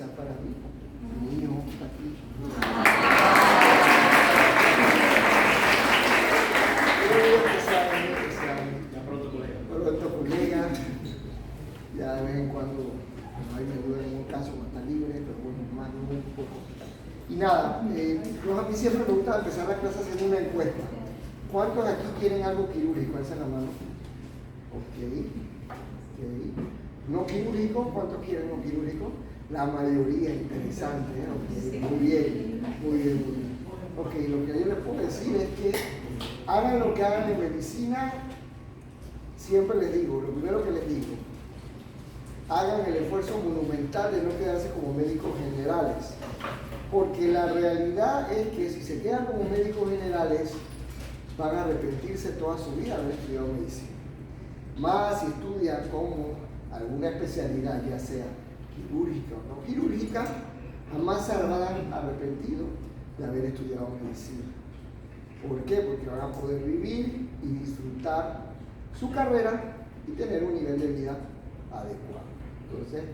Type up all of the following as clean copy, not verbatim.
sea para mí. Niño, aquí. Ya pronto colega. Pronto colega. Ya de vez en cuando no hay medida en un caso, no está libre, pero bueno, más un poco. Y nada, a mí siempre me gusta empezar la clase haciendo una encuesta. ¿Cuántos aquí quieren algo quirúrgico? Alza la mano. Ok. ¿No quirúrgico? ¿Cuántos quieren no quirúrgico? La mayoría, interesante. Okay. Muy bien. Ok, lo que yo les puedo decir es que hagan lo que hagan en medicina, siempre les digo, lo primero que les digo, hagan el esfuerzo monumental de no quedarse como médicos generales, porque la realidad es que si se quedan como médicos generales, van a arrepentirse toda su vida de haber estudiado medicina. Más si estudian como alguna especialidad, ya sea quirúrgica o no quirúrgica, jamás se habrán arrepentido de haber estudiado medicina. ¿Por qué? Porque van a poder vivir y disfrutar su carrera y tener un nivel de vida adecuado. Entonces,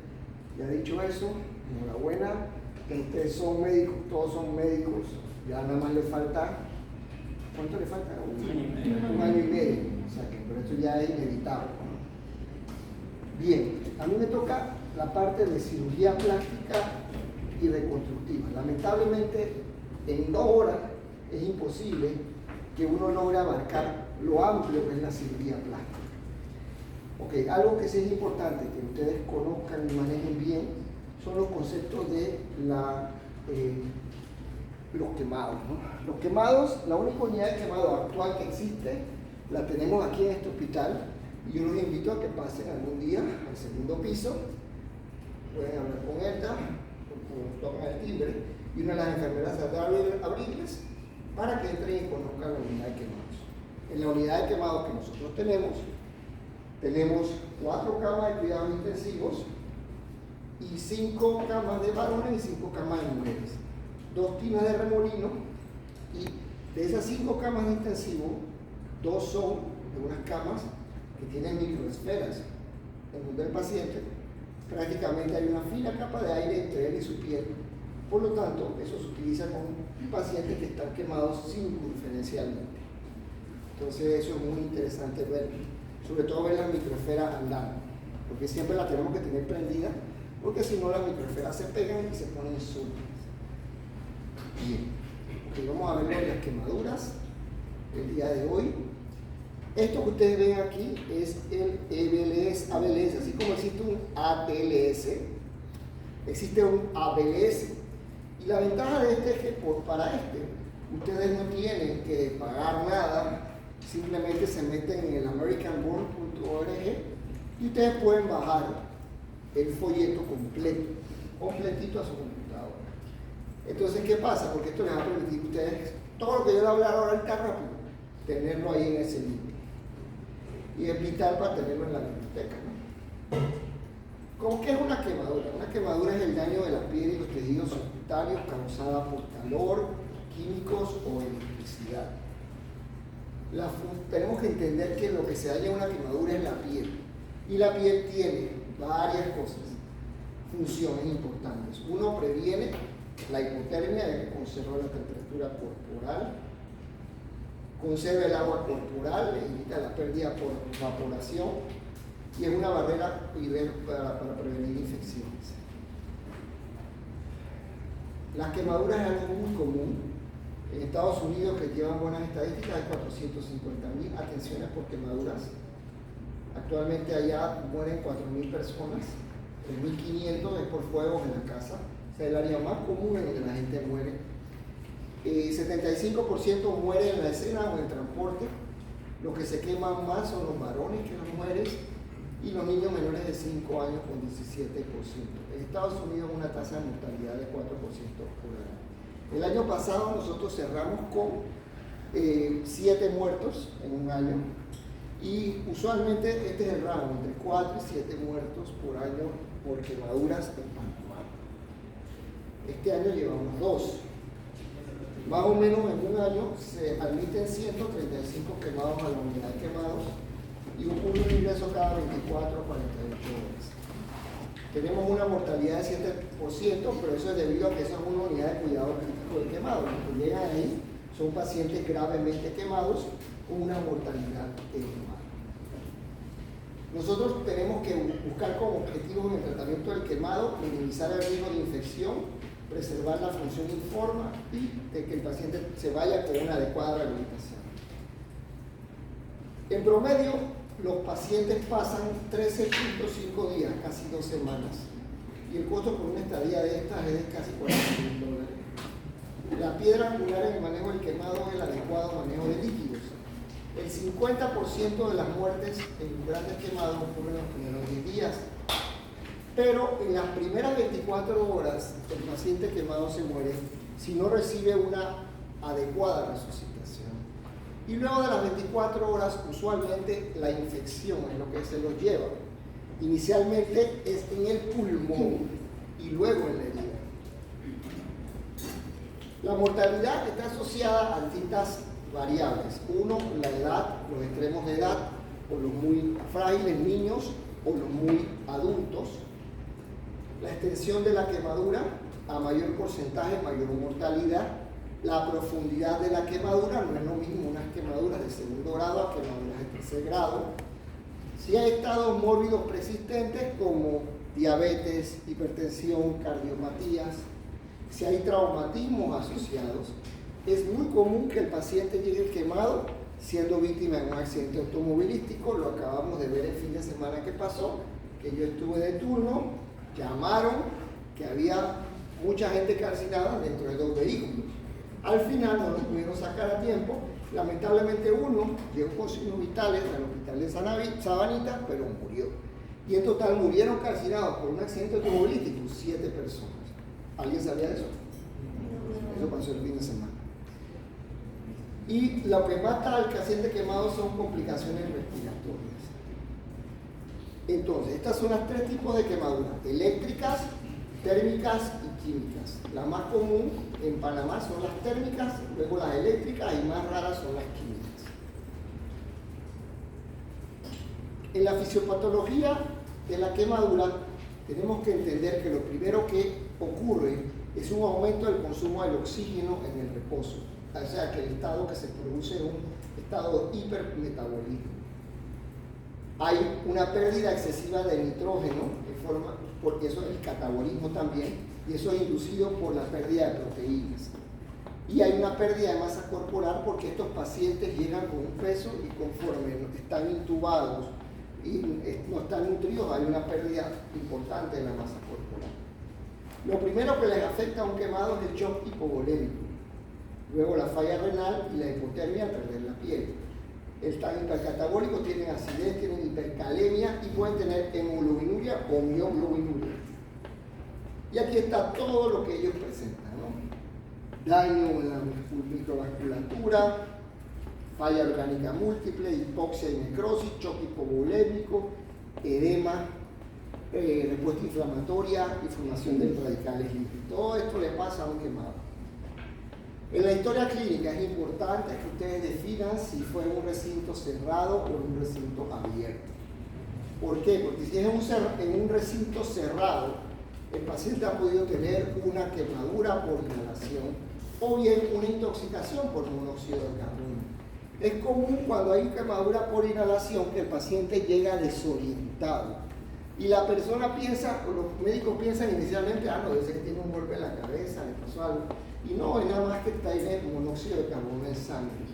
ya dicho eso, enhorabuena, que ustedes son médicos, todos son médicos, ya nada más les falta, ¿cuánto le falta? Un año y medio, o sea que pero esto ya es inevitable. Bien, a mí me toca la parte de cirugía plástica y reconstructiva. Lamentablemente, en 2 horas es imposible que uno logre abarcar lo amplio que es la cirugía plástica. Ok, algo que sí es importante que ustedes conozcan y manejen bien son los conceptos de los quemados, ¿no? Los quemados, la única unidad de quemado actual que existe, la tenemos aquí en este hospital y yo los invito a que pasen algún día al segundo piso, pueden hablar con ella, tocan el timbre y una de las enfermeras saldrá a abrirles para que entren y conozcan la unidad de quemados. En la unidad de quemados que nosotros tenemos 4 camas de cuidados intensivos y 5 camas de varones y 5 camas de mujeres, 2 tinas de remolino, y de esas 5 camas de intensivo, 2 son de unas camas que tienen microesferas. En donde el paciente prácticamente hay una fina capa de aire entre él y su piel. Por lo tanto, eso se utiliza con pacientes que están quemados circunferencialmente. Entonces eso es muy interesante ver, sobre todo ver las microesferas andando, porque siempre las tenemos que tener prendidas, porque si no las microesferas se pegan y se ponen súbitas. Bien, okay, vamos a ver las quemaduras el día de hoy. Esto que ustedes ven aquí es el ABLS, así como existe un ATLS, existe un ABLS. Y la ventaja de este es que para ustedes no tienen que pagar nada, simplemente se meten en el americanborn.org y ustedes pueden bajar el folleto completito a su computadora. Entonces, ¿qué pasa? Porque esto les va a permitir a ustedes, todo lo que yo les voy a hablar ahora está rápido, tenerlo ahí en ese libro. Y es vital para tenerlo en la biblioteca, ¿no? ¿Cómo que es una quemadura? Una quemadura es el daño de la piel y los tejidos subcutáneos causada por calor, químicos o electricidad. Tenemos que entender que lo que se daña en una quemadura es la piel. Y la piel tiene varias cosas, funciones importantes. Uno, previene la hipotermia, de que conserva la temperatura corporal, conserva el agua corporal, evita la pérdida por evaporación y es una barrera para prevenir infecciones. Las quemaduras es algo muy común. En Estados Unidos, que llevan buenas estadísticas, hay 450.000 atenciones por quemaduras. Actualmente allá mueren 4.000 personas, 3.500 es por fuegos en la casa. O sea, el área más común en donde la gente muere. 75% muere en la escena o en el transporte. Los que se queman más son los varones que las mujeres y los niños menores de 5 años con 17%. En Estados Unidos una tasa de mortalidad de 4% por año. El año pasado nosotros cerramos con 7 muertos en un año y usualmente este es el rango, entre 4 y 7 muertos por año por quemaduras en Panamá. Este año llevamos 2. Más o menos en un año se admiten 135 quemados a la unidad de quemados y un ingreso cada 24 a 48 horas. tenemos una mortalidad de 7%, pero eso es debido a que eso es una unidad de cuidado crítico del quemado. Los que llegan ahí son pacientes gravemente quemados con una mortalidad elevada. Nosotros tenemos que buscar como objetivo en el tratamiento del quemado minimizar el riesgo de infección, preservar la función informa y de que el paciente se vaya con una adecuada rehabilitación. En promedio, los pacientes pasan 13.5 días, casi 2 semanas, y el costo por una estadía de estas es de casi $40.000. La piedra angular en el manejo del quemado es el adecuado manejo de líquidos. El 50% de las muertes en grandes quemados ocurren en los primeros 10 días, pero en las primeras 24 horas el paciente quemado se muere si no recibe una adecuada resucitación. Y luego de las 24 horas, usualmente la infección es lo que se los lleva. Inicialmente es en el pulmón y luego en la herida. La mortalidad está asociada a distintas variables. Uno, la edad, los extremos de edad, o los muy frágiles niños o los muy adultos. La extensión de la quemadura, a mayor porcentaje, mayor mortalidad. La profundidad de la quemadura, no es lo mismo unas quemaduras de segundo grado a quemaduras de tercer grado. Si hay estados mórbidos persistentes como diabetes, hipertensión, cardiopatías, si hay traumatismos asociados, es muy común que el paciente llegue quemado siendo víctima de un accidente automovilístico. Lo acabamos de ver el fin de semana que pasó, que yo estuve de turno, llamaron que había mucha gente calcinada dentro de 2 vehículos. Al final no los pudieron sacar a tiempo. Lamentablemente uno llegó con signos vitales al hospital de Sabanita, pero murió. Y en total murieron calcinados por un accidente automovilístico 7 personas. ¿Alguien sabía de eso? Eso pasó el fin de semana. Y lo que mata al paciente quemado son complicaciones respiratorias. Entonces, estas son las 3 tipos de quemaduras: eléctricas, térmicas y químicas. La más común en Panamá son las térmicas, luego las eléctricas y más raras son las químicas. En la fisiopatología de la quemadura tenemos que entender que lo primero que ocurre es un aumento del consumo del oxígeno en el reposo. O sea, que el estado que se produce es un estado de hipermetabolismo. Hay una pérdida excesiva de nitrógeno, porque eso es el catabolismo también, y eso es inducido por la pérdida de proteínas. Y hay una pérdida de masa corporal porque estos pacientes llegan con un peso y conforme están intubados y no están nutridos, hay una pérdida importante de la masa corporal. Lo primero que les afecta a un quemado es el shock hipovolémico, luego la falla renal y la hipotermia al perder la piel. Están hipercatabólicos, tienen acidez, tienen hipercalemia y pueden tener hemoglobinuria o mioglobinuria. Y aquí está todo lo que ellos presentan, ¿no? Daño en la microvasculatura, falla orgánica múltiple, hipoxia y necrosis, choque hipovolémico, edema, respuesta inflamatoria y formación de radicales libres. Todo esto le pasa a un quemado. En la historia clínica es importante que ustedes definan si fue en un recinto cerrado o en un recinto abierto. ¿Por qué? Porque si es en un recinto cerrado, el paciente ha podido tener una quemadura por inhalación o bien una intoxicación por monóxido de carbono. Es común cuando hay quemadura por inhalación que el paciente llega desorientado y la persona piensa, o los médicos piensan inicialmente, no, debe ser que tiene un golpe en la cabeza, le pasó algo. Y no, es nada más que tiene monóxido de carbono en sangre.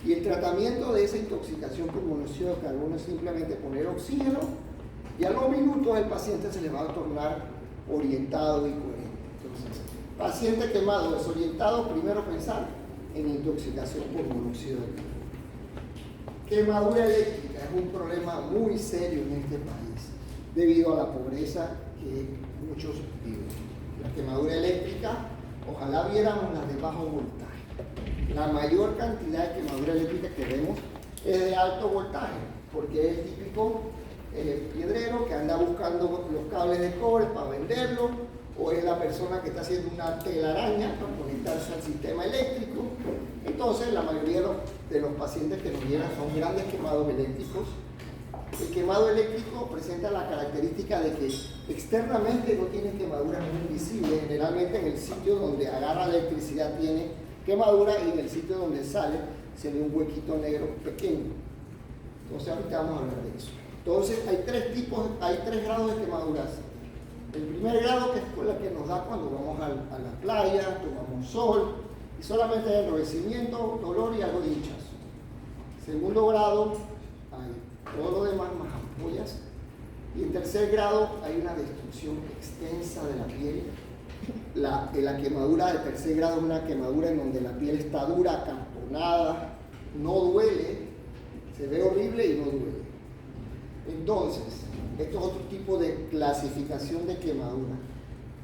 Y el tratamiento de esa intoxicación por monóxido de carbono es simplemente poner oxígeno y a los minutos el paciente se le va a tornar orientado y coherente. Entonces, paciente quemado, desorientado, primero pensar en intoxicación por monóxido de carbono. Quemadura eléctrica es un problema muy serio en este país debido a la pobreza que muchos viven. La quemadura eléctrica, ojalá viéramos las de bajo voltaje. La mayor cantidad de quemadura eléctrica que vemos es de alto voltaje, porque es el típico piedrero que anda buscando los cables de cobre para venderlo, o es la persona que está haciendo una telaraña para conectarse al sistema eléctrico. Entonces, la mayoría de los pacientes que nos llegan son grandes quemados eléctricos El quemado eléctrico presenta la característica de que externamente no tiene quemaduras muy visibles, generalmente en el sitio donde agarra la electricidad tiene quemadura y en el sitio donde sale se ve un huequito negro pequeño. Entonces ahorita vamos a hablar de eso. Entonces hay tres grados de quemaduras. El primer grado, que es la que nos da cuando vamos a la playa, tomamos sol, y solamente hay enrojecimiento, dolor y algo de hinchazo. Segundo grado, hay todo lo demás más ampollas. Y en tercer grado hay una destrucción extensa de la piel. La quemadura de tercer grado es una quemadura en donde la piel está dura, acartonada, no duele, se ve horrible y no duele. Entonces, esto es otro tipo de clasificación de quemadura.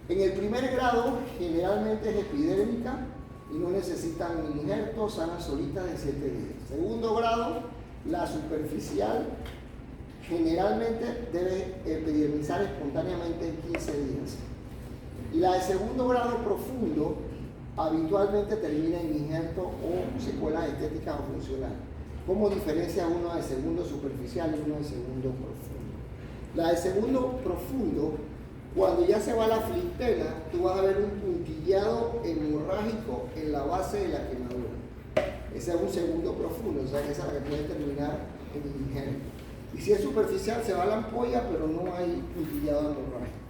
En el primer grado, generalmente es epidérmica y no necesitan injertos, sanan solitas de 7 días. Segundo grado, la superficial, generalmente debe epidermizar espontáneamente en 15 días. Y la de segundo grado profundo, habitualmente termina en injerto o secuelas estéticas o funcionales. ¿Cómo diferencia uno de segundo superficial y uno de segundo profundo? La de segundo profundo, cuando ya se va la flipena, tú vas a ver un puntillado hemorrágico en la base de la quemadura. Ese es un segundo profundo, o sea que esa es la que puede terminar en injerto. Y si es superficial, se va la ampolla, pero no hay puntillado hemorrágico.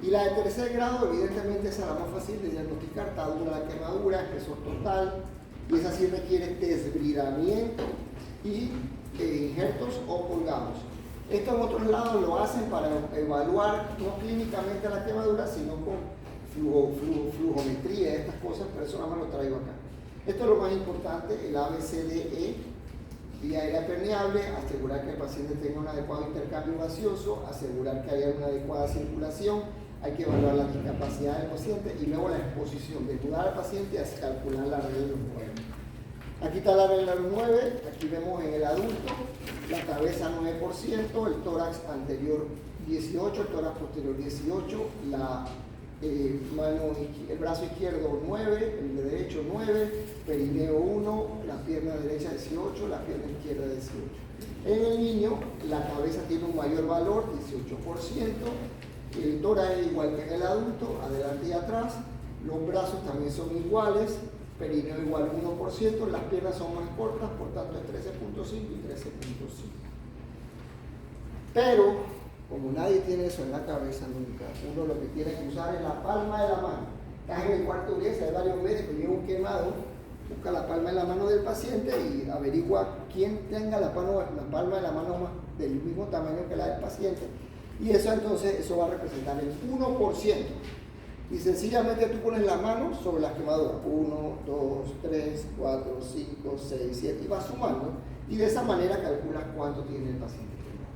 Y la de tercer grado, evidentemente, esa es la más fácil de diagnosticar, está dura la quemadura, espesor total, y esa sí requiere desbridamiento y injertos o colgados. Esto en otros lados lo hacen para evaluar no clínicamente la quemadura, sino con flujometría, estas cosas, pero eso nada más lo traigo acá. Esto es lo más importante, el ABCDE, vía aérea permeable, asegurar que el paciente tenga un adecuado intercambio gaseoso, asegurar que haya una adecuada circulación, hay que evaluar la discapacidad del paciente y luego la exposición, desnudar al paciente y calcular la regla de los 9. Aquí está la regla de los 9, aquí vemos en el adulto, la cabeza 9%, el tórax anterior 18, el tórax posterior 18, el brazo izquierdo 9, el de derecho 9, perineo 1, la pierna derecha 18, la pierna izquierda 18. En el niño, la cabeza tiene un mayor valor, 18%, el tórax es igual que en el adulto, adelante y atrás, los brazos también son iguales, perineo igual 1%, las piernas son más cortas, por tanto es 13.5 y 13.5. Pero, como nadie tiene eso en la cabeza nunca, uno lo que tiene que usar es la palma de la mano. Estás en el cuarto de urgencia, hay varios médicos, llega un quemado, busca la palma de la mano del paciente y averigua quién tenga la palma de la mano del mismo tamaño que la del paciente. Y eso entonces, eso va a representar el 1%. Y sencillamente tú pones la mano sobre las quemaduras. 1, 2, 3, 4, 5, 6, 7 y vas sumando. Y de esa manera calculas cuánto tiene el paciente quemado.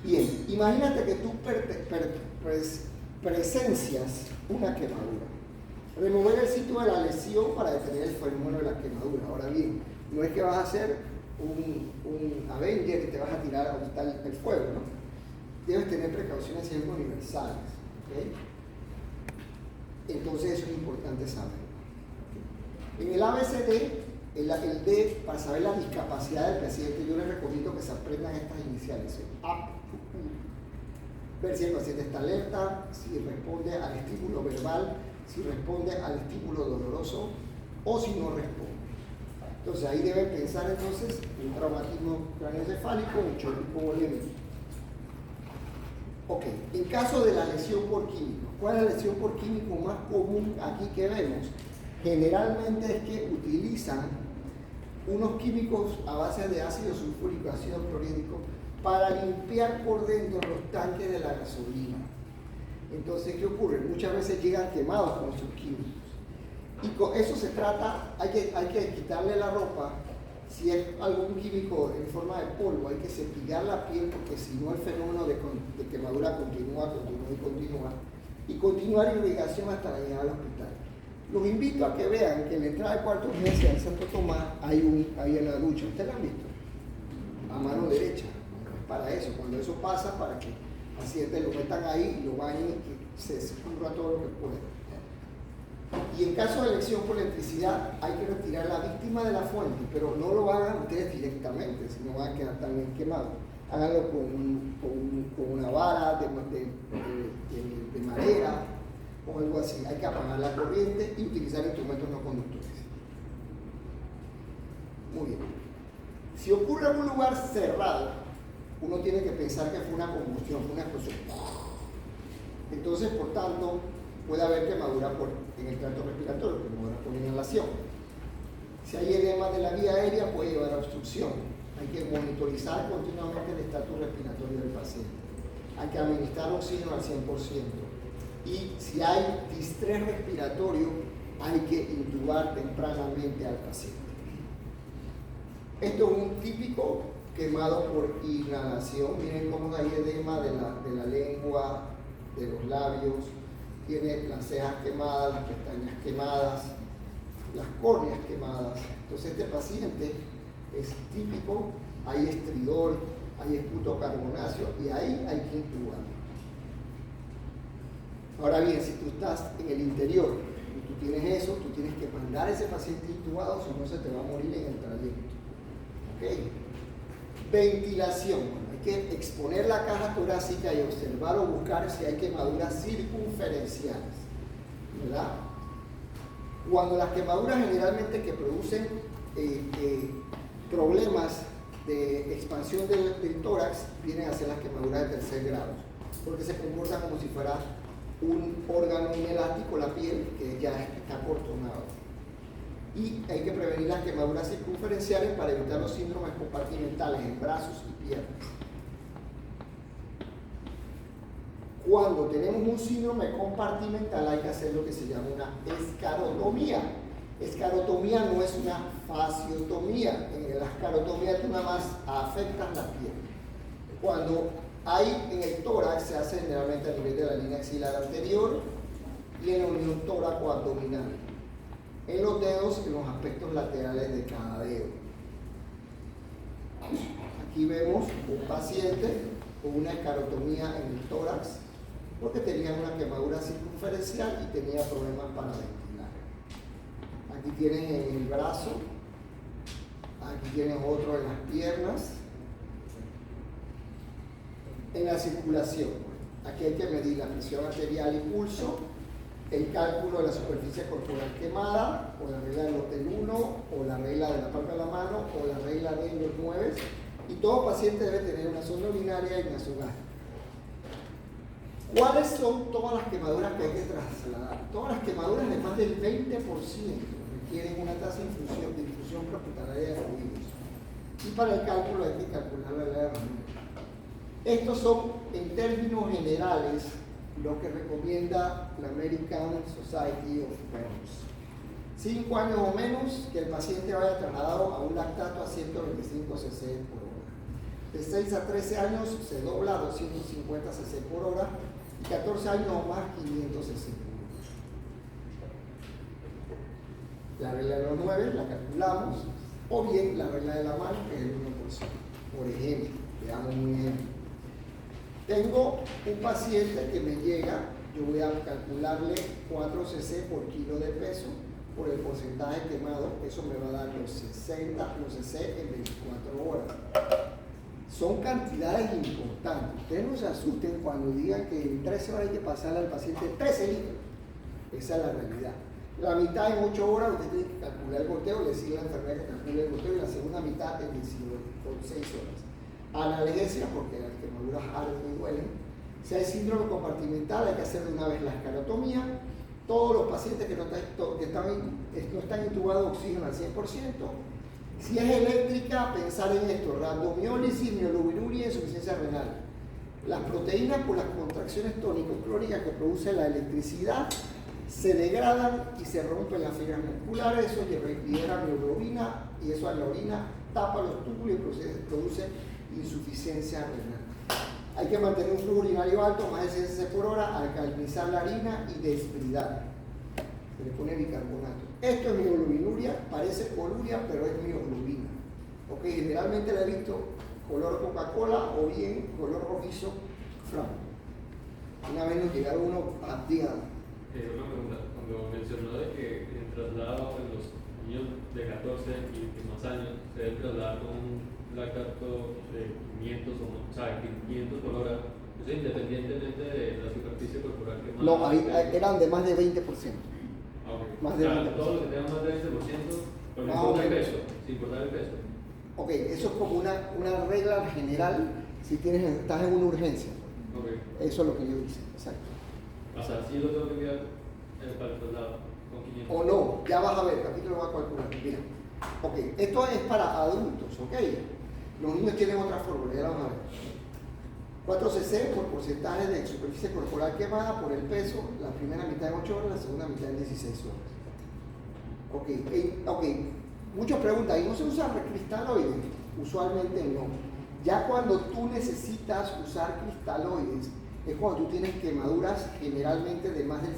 Bien, imagínate que tú presencias una quemadura. Remover el sitio de la lesión para detener el fenómeno de la quemadura. Ahora bien, no es que vas a hacer un Avenger y te vas a tirar a donde está el fuego, ¿no? Debes tener precauciones siempre universales. ¿Okay? Entonces eso es importante saber. En el ABCD, el D, para saber la discapacidad del paciente, yo les recomiendo que se aprendan estas iniciales. A, ver si el paciente está alerta, si responde al estímulo verbal, si responde al estímulo doloroso o si no responde. Entonces ahí deben pensar entonces un traumatismo craneoencefálico, un choque hipovolémico. Ok, en caso de la lesión por químico, ¿cuál es la lesión por químico más común aquí que vemos? Generalmente es que utilizan unos químicos a base de ácido sulfúrico, ácido clorhídrico, para limpiar por dentro los tanques de la gasolina. Entonces, ¿qué ocurre? Muchas veces llegan quemados con sus químicos. Y con eso se trata, hay que quitarle la ropa. Si es algún químico en forma de polvo, hay que cepillar la piel porque si no el fenómeno de quemadura continúa. Y continuar irrigación hasta llegar al hospital. Los invito a que vean que en la entrada del cuarto de urgencia en Santo Tomás hay en la ducha. ¿Ustedes la han visto? A mano derecha. Para eso, cuando eso pasa, para que el paciente lo metan ahí, lo bañen y se escurra todo lo que pueda. Y en caso de elección por electricidad, hay que retirar la víctima de la fuente, pero no lo hagan ustedes directamente, si no van a quedar también quemados. Háganlo con una vara de madera o algo así. Hay que apagar la corriente y utilizar instrumentos no conductores. Muy bien. Si ocurre en un lugar cerrado, uno tiene que pensar que fue una combustión, fue una explosión. Entonces, por tanto, puede haber quemadura en el tracto respiratorio, quemadura por inhalación. Si hay edema de la vía aérea, puede llevar a obstrucción. Hay que monitorizar continuamente el estatus respiratorio del paciente. Hay que administrar oxígeno al 100%. Y si hay distrés respiratorio, hay que intubar tempranamente al paciente. Esto es un típico quemado por inhalación. Miren cómo hay edema de la lengua, de los labios, tiene las cejas quemadas, las pestañas quemadas, las córneas quemadas. Entonces este paciente es típico, hay estridor, hay esputo carbonáceo y ahí hay que intubar. Ahora bien, si tú estás en el interior y tú tienes eso, tú tienes que mandar a ese paciente intubado, si no se te va a morir en el trayecto. ¿Okay? Ventilación. Hay que exponer la caja torácica y observar o buscar si hay quemaduras circunferenciales, ¿verdad? Cuando las quemaduras generalmente que producen problemas de expansión del tórax vienen a ser las quemaduras de tercer grado, porque se comportan como si fuera un órgano inelástico, la piel, que ya está cortonado. Y hay que prevenir las quemaduras circunferenciales para evitar los síndromes compartimentales en brazos y piernas. Cuando tenemos un síndrome compartimental hay que hacer lo que se llama una escarotomía. Escarotomía no es una fasciotomía. En la escarotomía tú nada más afectas la piel. Cuando hay en el tórax se hace generalmente a nivel de la línea axilar anterior y en la unión tóraco-abdominal. En los dedos, en los aspectos laterales de cada dedo. Aquí vemos un paciente con una escarotomía en el tórax porque tenía una quemadura circunferencial y tenía problemas para ventilar. Aquí tienes en el brazo, aquí tienes otro en las piernas. En la circulación, aquí hay que medir la presión arterial y pulso, el cálculo de la superficie corporal quemada, o la regla del hotel 1, o la regla de la palma de la mano, o la regla de los 9, y todo paciente debe tener una sonda urinaria y nasogástrica. ¿Cuáles son todas las quemaduras que hay que trasladar? Todas las quemaduras de más del 20% requieren una tasa de infusión prehospitalaria de fluidos. Y para el cálculo hay que calcular la herramienta. Estos son, en términos generales, lo que recomienda la American Society of Burns. 5 años o menos que el paciente vaya trasladado a un lactato a 125 cc por hora. De 6 a 13 años se dobla a 250 cc por hora y 14 años o más 500 cc por hora. La regla de los 9 la calculamos, o bien la regla de la mano, que es el 1%. Por ejemplo, veamos un ejemplo. Tengo un paciente que me llega, yo voy a calcularle 4 cc por kilo de peso por el porcentaje quemado, eso me va a dar los 60 cc en 24 horas. Son cantidades importantes. Ustedes no se asusten cuando digan que en 13 horas hay que pasarle al paciente 13 litros. Esa es la realidad. La mitad en 8 horas usted tiene que calcular el goteo, le decirle a la enfermera que calcule el goteo, y la segunda mitad en 6 horas. Analgesia, porque las quemaduras arden y duelen. Si hay síndrome compartimental, hay que hacer de una vez la escarotomía. Todos los pacientes que no están intubados, oxígeno al 100%. Si es eléctrica, pensar en esto: rabdomiólisis, mioglobinuria, insuficiencia renal. Las proteínas, por las contracciones tónico-clóricas que produce la electricidad, se degradan y se rompen las fibras musculares. Eso libera mioglobina y eso a la orina tapa los túbulos y produce insuficiencia renal. Hay que mantener un flujo urinario alto, más de 100 cc por hora, alcalinizar la harina y desbridar. Se le pone bicarbonato. Esto es mioglobinuria, parece coluria, pero es mioglobina. Okay, generalmente la he visto color Coca-Cola o bien color rojizo franco. Una vez nos llegaron unos Una pregunta, cuando mencionó de que el traslado en los niños de 14 y más años se debe trasladar con un lactato de 500 o sea, 500 por hora, eso independientemente de la superficie corporal que más. No, eran de más de 20%. Okay. Más de 20%. Todos los que tengan más de 20%, pero no importa el peso, sin importar el peso. Ok, eso es como una regla general si estás en una urgencia. Okay. Eso es lo que yo hice, exacto. O sea, sí lo tengo que enviar para el traslado con 500. O no, ya vas a ver, aquí te lo voy a calcular. Mira, ok, esto es para adultos, ok. Los niños tienen otra fórmula, ya la vamos a ver. 4 cc por porcentaje de superficie corporal quemada por el peso, la primera mitad en 8 horas, la segunda mitad en 16 horas. Ok, muchos preguntan, ¿y no se usa cristaloides? Usualmente no. Ya cuando tú necesitas usar cristaloides, es cuando tú tienes quemaduras generalmente de más del 50%.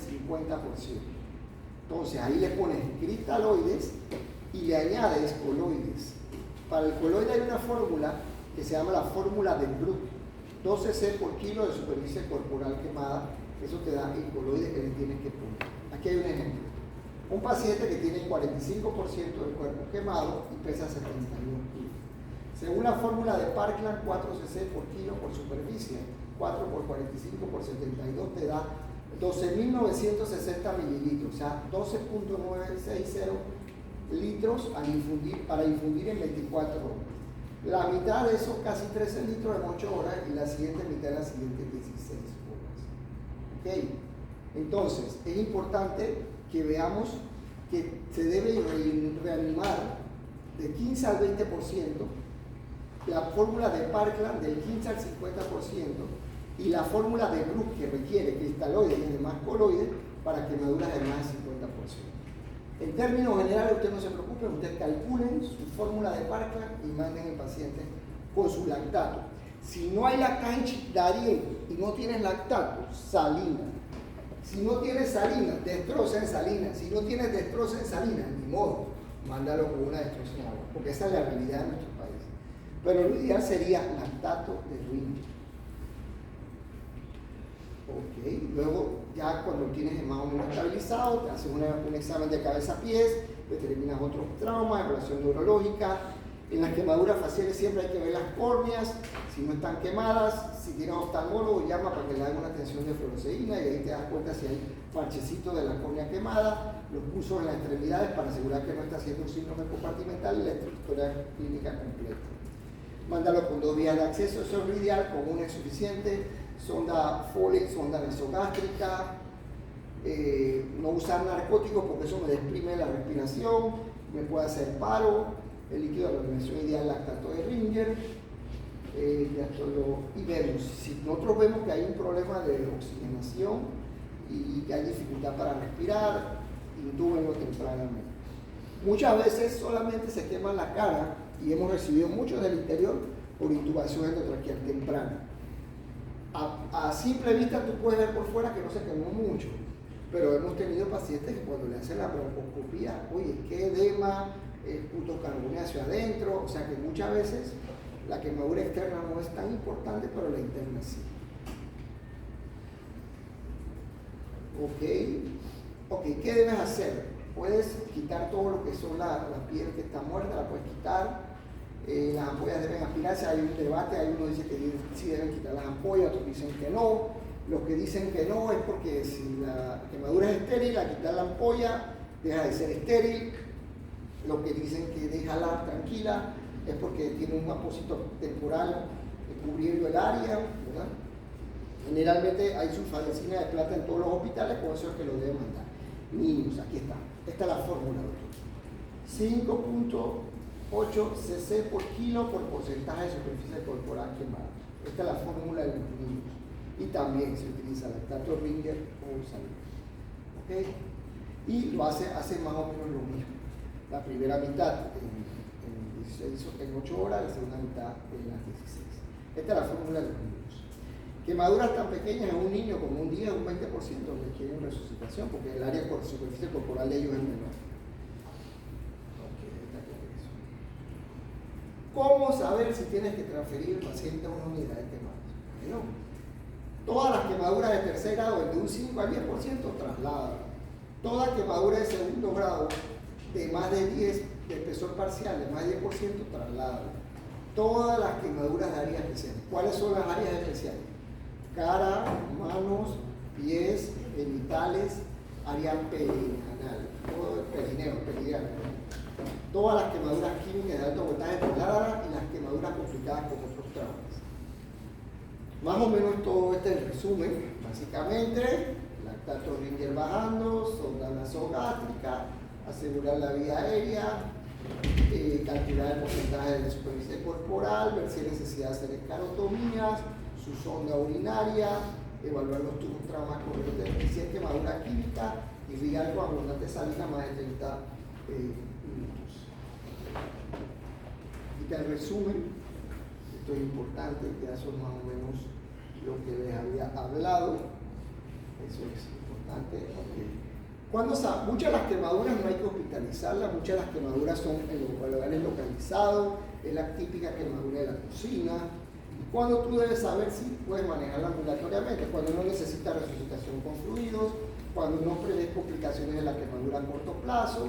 Entonces ahí le pones cristaloides y le añades coloides. Para el coloide hay una fórmula que se llama la fórmula de Bruch. 12 cc por kilo de superficie corporal quemada, eso te da el coloide que le tienes que poner. Aquí hay un ejemplo. Un paciente que tiene 45% del cuerpo quemado y pesa 71 kilos. Según la fórmula de Parkland, 4 cc por kilo por superficie, 4 por 45 por 72 te da 12.960 mililitros, o sea, 12.960 litros para infundir en 24 horas. La mitad de esos casi 13 litros en 8 horas y la siguiente mitad en las siguientes 16 horas. ¿Ok? Entonces, es importante que veamos que se debe reanimar de 15 al 20%, la fórmula de Parkland del 15 al 50% y la fórmula de Bruch que requiere cristaloides y demás coloides para quemaduras de más del 50%. En términos generales, ustedes no se preocupen, ustedes calculen su fórmula de Parkland y manden al paciente con su lactato. Si no hay lactato y no tienes lactato, salina. Si no tienes salina, destroza en salina. Si no tienes destroza en salina, ni modo, mándalo con una destroza en agua, porque esa es la realidad de nuestro país. Pero lo ideal sería lactato de Ringer. Ok, luego ya cuando tienes más o menos estabilizado, te haces un examen de cabeza a pies, determinas otros traumas, evaluación neurológica. En las quemaduras faciales siempre hay que ver las córneas, si no están quemadas, si tienes oftalmólogo llama para que le hagan una tensión de fluoresceína y ahí te das cuenta si hay parchecitos de la córnea quemada, los pulsos en las extremidades para asegurar que no está haciendo un síndrome compartimental y la estructura clínica completa. Mándalo con 2 vías de acceso, eso es lo ideal, con una es suficiente. Sonda Foley, sonda nasogástrica, no usar narcóticos porque eso me deprime la respiración, me puede hacer paro, el líquido de la organización ideal lactato de Ringer, y vemos, si nosotros vemos que hay un problema de oxigenación y que hay dificultad para respirar, intúbenlo tempranamente. Muchas veces solamente se quema la cara y hemos recibido muchos del interior por intubación endotraqueal temprana. A simple vista tú puedes ver por fuera que no se quemó mucho, pero hemos tenido pacientes que cuando le hacen la broncoescopía, oye, qué edema, puto carboneo hacia adentro, o sea que muchas veces la quemadura externa no es tan importante, pero la interna sí. Ok, ¿qué debes hacer? Puedes quitar todo lo que son la piel que está muerta, la puedes quitar. Las ampollas deben aspirarse, hay un debate, hay uno dice que sí deben quitar las ampollas, otros dicen que no. Los que dicen que no es porque si la quemadura es estéril, al quitar la ampolla deja de ser estéril. Los que dicen que déjala tranquila es porque tiene un apósito temporal cubriendo el área, ¿verdad? Generalmente hay sulfadecina de plata en todos los hospitales, por eso es que lo deben mandar. Niños, aquí está. Esta es la fórmula, doctor. 5.8 cc por kilo por porcentaje de superficie corporal quemada. Esta es la fórmula de los niños. Y también se utiliza lactato Ringer o salina. ¿Okay? Y lo hace más o menos lo mismo. La primera mitad en 8 horas, la segunda mitad en las 16. Esta es la fórmula de los niños. Quemaduras tan pequeñas en un niño como un 10 o un 20% requieren resucitación porque el área por superficie corporal de ellos es menor. ¿Cómo saber si tienes que transferir el paciente a una unidad de quemados? Bueno, Todas las quemaduras de tercer grado, de un 5 al 10%, traslada. Toda quemadura de segundo grado, de más de 10, de espesor parcial, de más de 10%, traslada. Todas las quemaduras de áreas especiales. ¿Cuáles son las áreas especiales? Cara, manos, pies, genitales, área perineal, todo el perineo. Todas las quemaduras químicas de alto voltaje trasladadas y las quemaduras complicadas con otros traumas. Más o menos todo este es el resumen. Básicamente, lactato Ringer bajando, sonda nasogástrica, asegurar la vía aérea, calcular el porcentaje de superficie corporal, ver si hay necesidad de hacer escarotomías, su sonda urinaria, evaluar los tubos traumas corrientes, si hay quemadura química, irrigar con abundante salina más de 30 minutos. Y el resumen, esto es importante, ya son más o menos lo que les había hablado, eso es importante. Muchas de las quemaduras no hay que hospitalizarlas, muchas de las quemaduras son en los lugares localizados, es la típica quemadura de la cocina. Cuando tú debes saber si puedes manejarla ambulatoriamente, cuando no necesita resucitación con fluidos, cuando no prevés complicaciones de la quemadura a corto plazo,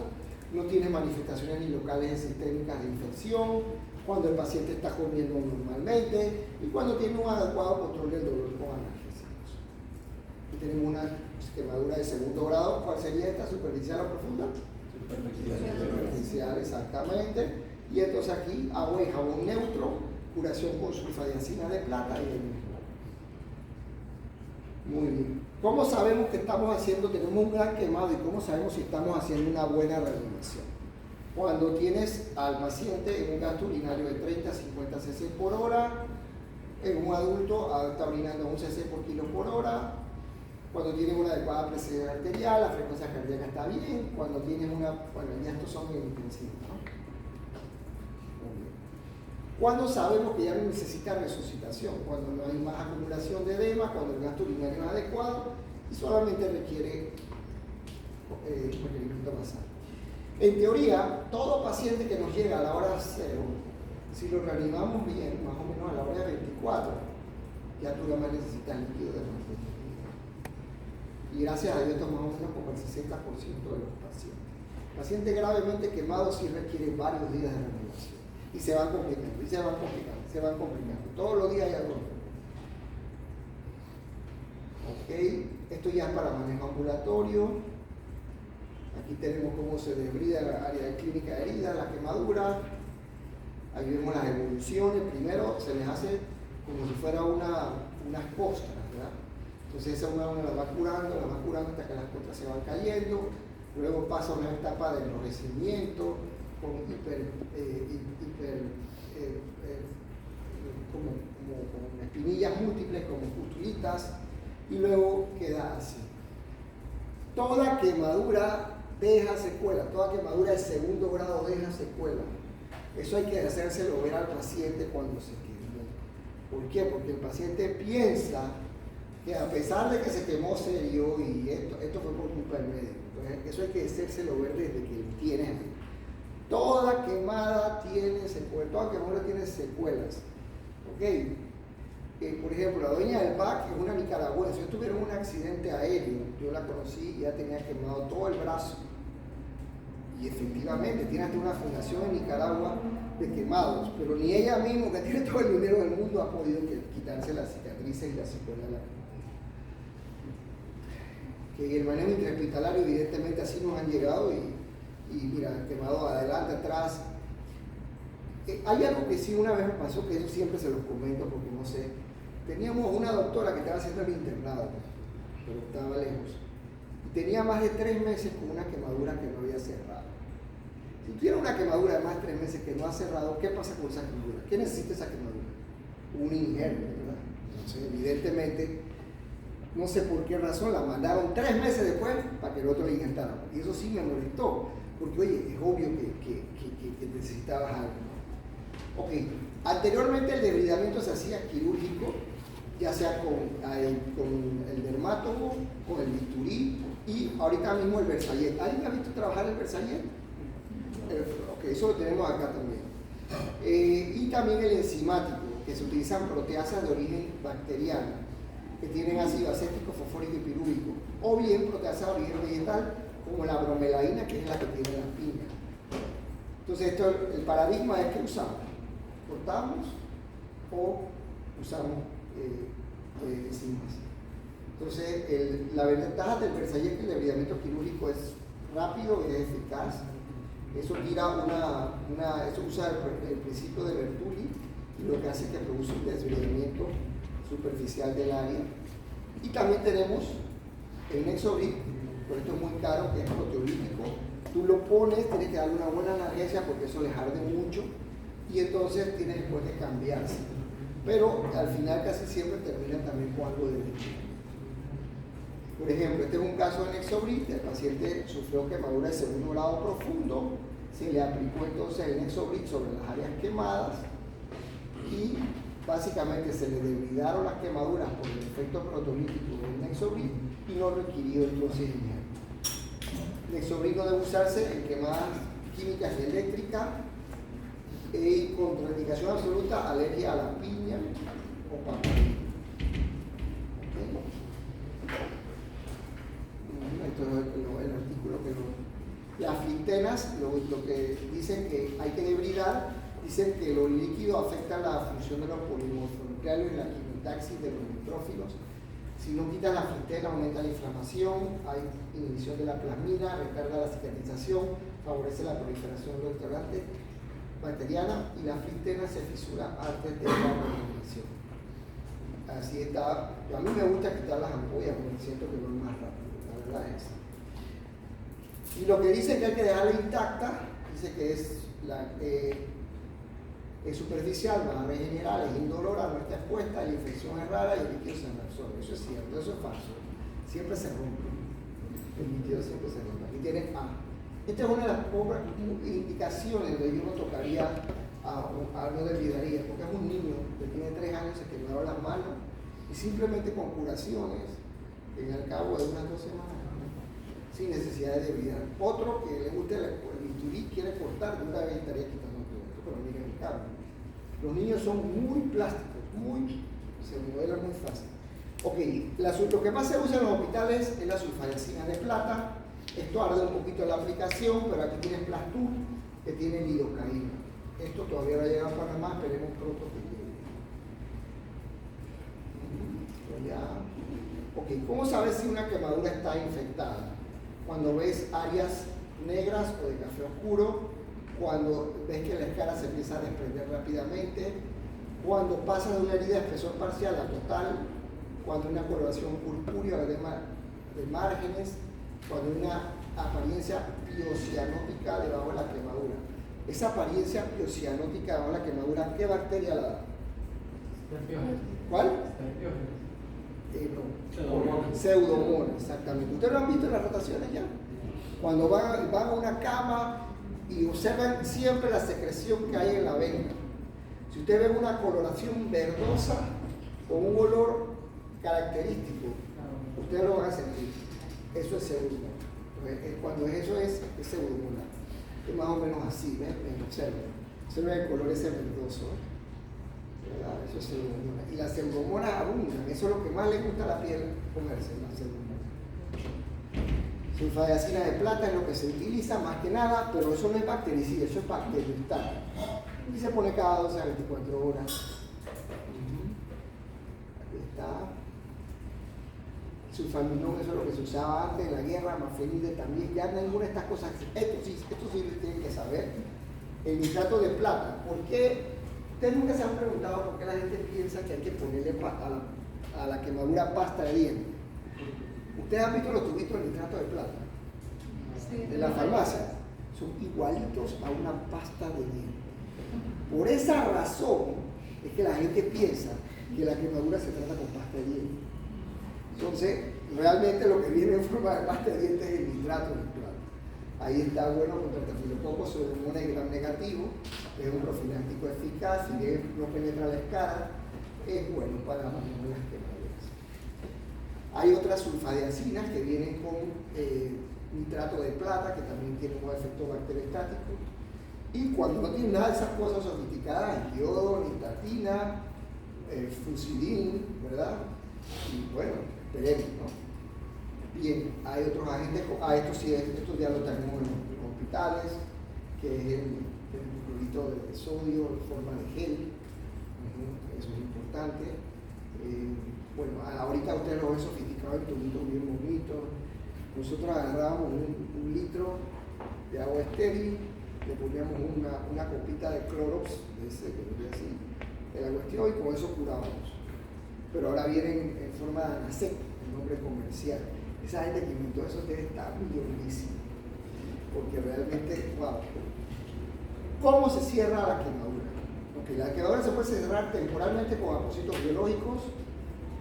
no tienes manifestaciones ni locales ni sistémicas de infección, cuando el paciente está comiendo normalmente y cuando tiene un adecuado control del dolor con analgésicos. Y tenemos una quemadura de segundo grado. ¿Cuál sería esta? ¿Superficial o profunda? Superficial, exactamente. Y entonces aquí agua y jabón neutro, curación con sulfadiazina de plata y de mismo. Muy bien. ¿Cómo sabemos que estamos haciendo? Tenemos un gran quemado y cómo sabemos si estamos haciendo una buena reanimación. Cuando tienes al paciente en un gasto urinario de 30 a 50 cc por hora, en un adulto está orinando a 1 cc por kilo por hora, cuando tienes una adecuada presión arterial, la frecuencia cardíaca está bien, cuando tienes una, bueno, ya estos son bien intensivos, ¿no? Cuando sabemos que ya no necesita resucitación, cuando no hay más acumulación de edema, cuando el gasto urinario es adecuado y solamente requiere requerimiento basal. En teoría, todo paciente que nos llega a la hora 0, si lo reanimamos bien, más o menos a la hora 24, ya tú ya más necesitas líquido de reemplazo. Y gracias a Dios, esto más o menos como el 60% de los pacientes. Paciente gravemente quemado sí requiere varios días de reanimación. Y se van complicando, se van complicando. Todos los días hay algo. Ok, esto ya es para manejo ambulatorio. Aquí tenemos cómo se desbrida la área de clínica de herida, la quemadura. Ahí vemos las evoluciones. Primero se les hace como si fuera unas costras, ¿verdad? Entonces esa una la va curando hasta que las costras se van cayendo. Luego pasa una etapa de enrojecimiento con como espinillas múltiples, como pustulitas, y luego queda así. Toda quemadura deja secuela, toda quemadura de segundo grado deja secuela. Eso hay que hacérselo ver al paciente cuando se quemó. ¿Por qué? Porque el paciente piensa que a pesar de que se quemó serio y esto fue por culpa del médico. Entonces, eso hay que hacérselo ver desde que lo tienes ahí. Toda quemada tiene secuelas, toda quemadura tiene secuelas. ¿Ok? Por ejemplo, la dueña del BAC es una nicaragüense. Yo tuve un accidente aéreo, yo la conocí y ya tenía quemado todo el brazo. Y efectivamente tiene hasta una fundación en Nicaragua de quemados, pero ni ella misma, que tiene todo el dinero del mundo, ha podido quitarse las cicatrices y las secuelas de la quemadura. Que el manejo intrahospitalario, evidentemente, así nos han llegado y mira, quemado adelante, atrás. Hay algo que sí una vez me pasó, que eso siempre se los comento porque no sé. Teníamos una doctora que estaba haciendo el internado, pero estaba lejos. Y tenía más de 3 meses con una quemadura que no había cerrado. Si tiene una quemadura de más de 3 meses que no ha cerrado, ¿qué pasa con esa quemadura? ¿Qué necesita esa quemadura? Un injerto, ¿verdad? Entonces, evidentemente, no sé por qué razón, la mandaron 3 meses después para que el otro le injertara. Y eso sí me molestó, porque oye, es obvio que necesitabas algo, ¿no? Ok, anteriormente el debridamiento se hacía quirúrgico, ya sea con el dermátomo, con el bisturí y ahorita mismo el Versayet. ¿Alguien ha visto trabajar el Versayet? Ok, eso lo tenemos acá también. Y también el enzimático, que se utilizan proteasas de origen bacteriano. que tienen ácido acético, fosfórico y pirúvico, o bien proteasa de origen vegetal, como la bromelaína, que es la que tiene la piña. Entonces, el paradigma es que usamos, cortamos o usamos enzimas. Entonces, la ventaja del Versailles es que el debridamiento quirúrgico es rápido y es eficaz. Eso eso usa el principio de Bertulli y lo que hace es que produce un desbridamiento superficial del área. Y también tenemos el Nexobrid, pero esto es muy caro, que es proteolítico. Tú lo pones, tienes que darle una buena analgesia porque eso les arde mucho y entonces tienes después que cambiarse. Pero al final casi siempre terminan también con algo de líquido. Por ejemplo, este es un caso de Nexobrid, el paciente sufrió quemadura de segundo grado profundo, se le aplicó entonces el Nexobrid sobre las áreas quemadas y básicamente se le debridaron las quemaduras por el efecto proteolítico del Nexobrid y no requirió entonces injerto. Nexobrid no debe usarse en quemadas químicas y eléctricas y contraindicación absoluta, alergia a la piña o papaya. Esto es el artículo que las flintenas, lo que dicen que hay que debridar, dicen que lo líquido afecta la función de los polimorfonucleares y la quimiotaxis de los neutrófilos. Si no quitas la flintena, aumenta la inflamación, hay inhibición de la plasmina, retarda la cicatrización, favorece la proliferación del restaurante bacteriana y la flintena se fisura antes de la regeneración. Así está. A mí me gusta quitar las ampollas porque siento que no es más rápido, la verdad es. Y lo que dice que hay que dejarla intacta, dice que es superficial, va a regenerar, es indolora, no está expuesta, la infección es rara y el líquido se reabsorbe. Eso es cierto, eso es falso. Siempre se rompe. El líquido siempre se rompe. Aquí tienes A. Esta es una de las pocas indicaciones donde yo no tocaría, no debridaría, porque es un niño que tiene 3 años, se quemaron las manos y simplemente con curaciones, al cabo de unas 2 semanas, sin necesidad de debridar. Otro que le guste el bisturí, quiere cortar, de una vez estaría quitando todo esto, pero miren el cambio. Los niños son muy plásticos, se modelan muy fácil. Ok, lo que más se usa en los hospitales es la sulfadacina de plata. Esto arde un poquito la aplicación, pero aquí tienes Plastur, que tiene lidocaína. Esto todavía no ha llegado a Panamá, esperemos pronto que llegue. Ok, ¿cómo sabes si una quemadura está infectada? Cuando ves áreas negras o de café oscuro, cuando ves que la escara se empieza a desprender rápidamente, cuando pasa de una herida de espesor parcial a total, cuando hay una coloración purpúrea de márgenes, cuando hay una apariencia piocianótica debajo de la quemadura. Esa apariencia piocianótica debajo de la quemadura, ¿qué bacteria la da? ¿Cuál? Pseudomonas, exactamente. ¿Ustedes lo han visto en las rotaciones ya? Cuando van a una cama y observan siempre la secreción que hay en la vena. Si ustedes ven una coloración verdosa con un olor característico, ustedes lo van a sentir. Eso es pseudomonas. Cuando eso es pseudomonas. Es más o menos así, ¿ven? Observen. Observen el color ese verdoso. ¿Verdad? Eso es pseudomonas. Y las pseudomonas abundan. Eso es lo que más le gusta a la piel comerse, las pseudomonas. Sulfadacina de plata es lo que se utiliza más que nada, pero eso no es bactericida, eso es bacteriostático. Y se pone cada 12 a 24 horas. Aquí está. Sulfaminón, eso es lo que se usaba antes en la guerra, mafenide también. Ya ninguna de estas cosas, esto sí tienen que saber. El nitrato de plata, ¿por qué? Ustedes nunca se han preguntado por qué la gente piensa que hay que ponerle a la quemadura pasta de dientes. ¿Ustedes han visto los tubitos de nitrato de plata? Sí. De la farmacia. Son igualitos a una pasta de dientes. Por esa razón es que la gente piensa que la quemadura se trata con pasta de dientes. Entonces, realmente lo que viene en forma de pasta de dientes es el nitrato de plata. Ahí está bueno contra el estafilococo, pseudomonas y gram negativo. Es un profiláctico eficaz, si bien no penetra la escara, es bueno para mantener las quemaduras. Hay otras sulfadiacinas que vienen con nitrato de plata, que también tiene un efecto bacteriostático. Y cuando no tienen nada de esas cosas sofisticadas, yodo, nistatina, fusidin, ¿verdad? Y bueno, esperemos, ¿no? Bien, hay otros agentes, estos ya lo tenemos en los hospitales, que es el clorito de sodio en forma de gel. Eso es importante. Bueno, ahorita ustedes lo ven sofisticado en tubitos bien bonitos. Nosotros agarrábamos un litro de agua estéril, le poníamos una copita de Clorox, de ese que venía así, de la cuestión, y con eso curábamos. Pero ahora vienen en forma de Anasec, el nombre comercial. Esa gente que inventó eso debe estar millonísima, porque realmente, wow. ¿Cómo se cierra la quemadura? Okay, la quemadura se puede cerrar temporalmente con apósitos biológicos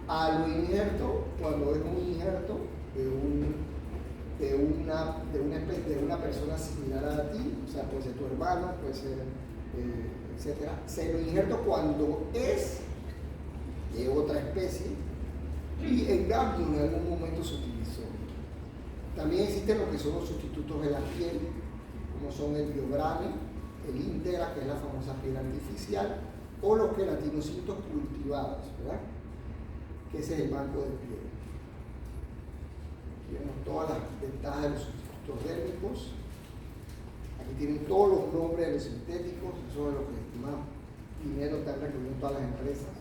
a lo injerto, cuando es un injerto de una persona similar a ti, o sea, puede ser tu hermano, puede ser, etcétera. Se lo injerto cuando es de otra especie, y el Gambling en algún momento se utilizó. También existen lo que son los sustitutos de la piel, como son el Biobrane, el Integra, que es la famosa piel artificial, o los queratinocitos cultivados, ¿verdad? Que ese es el banco de piel. Aquí vemos todas las ventajas de los sustitutos dérmicos. Aquí tienen todos los nombres de los sintéticos, eso es lo que más dinero están recogiendo todas las empresas.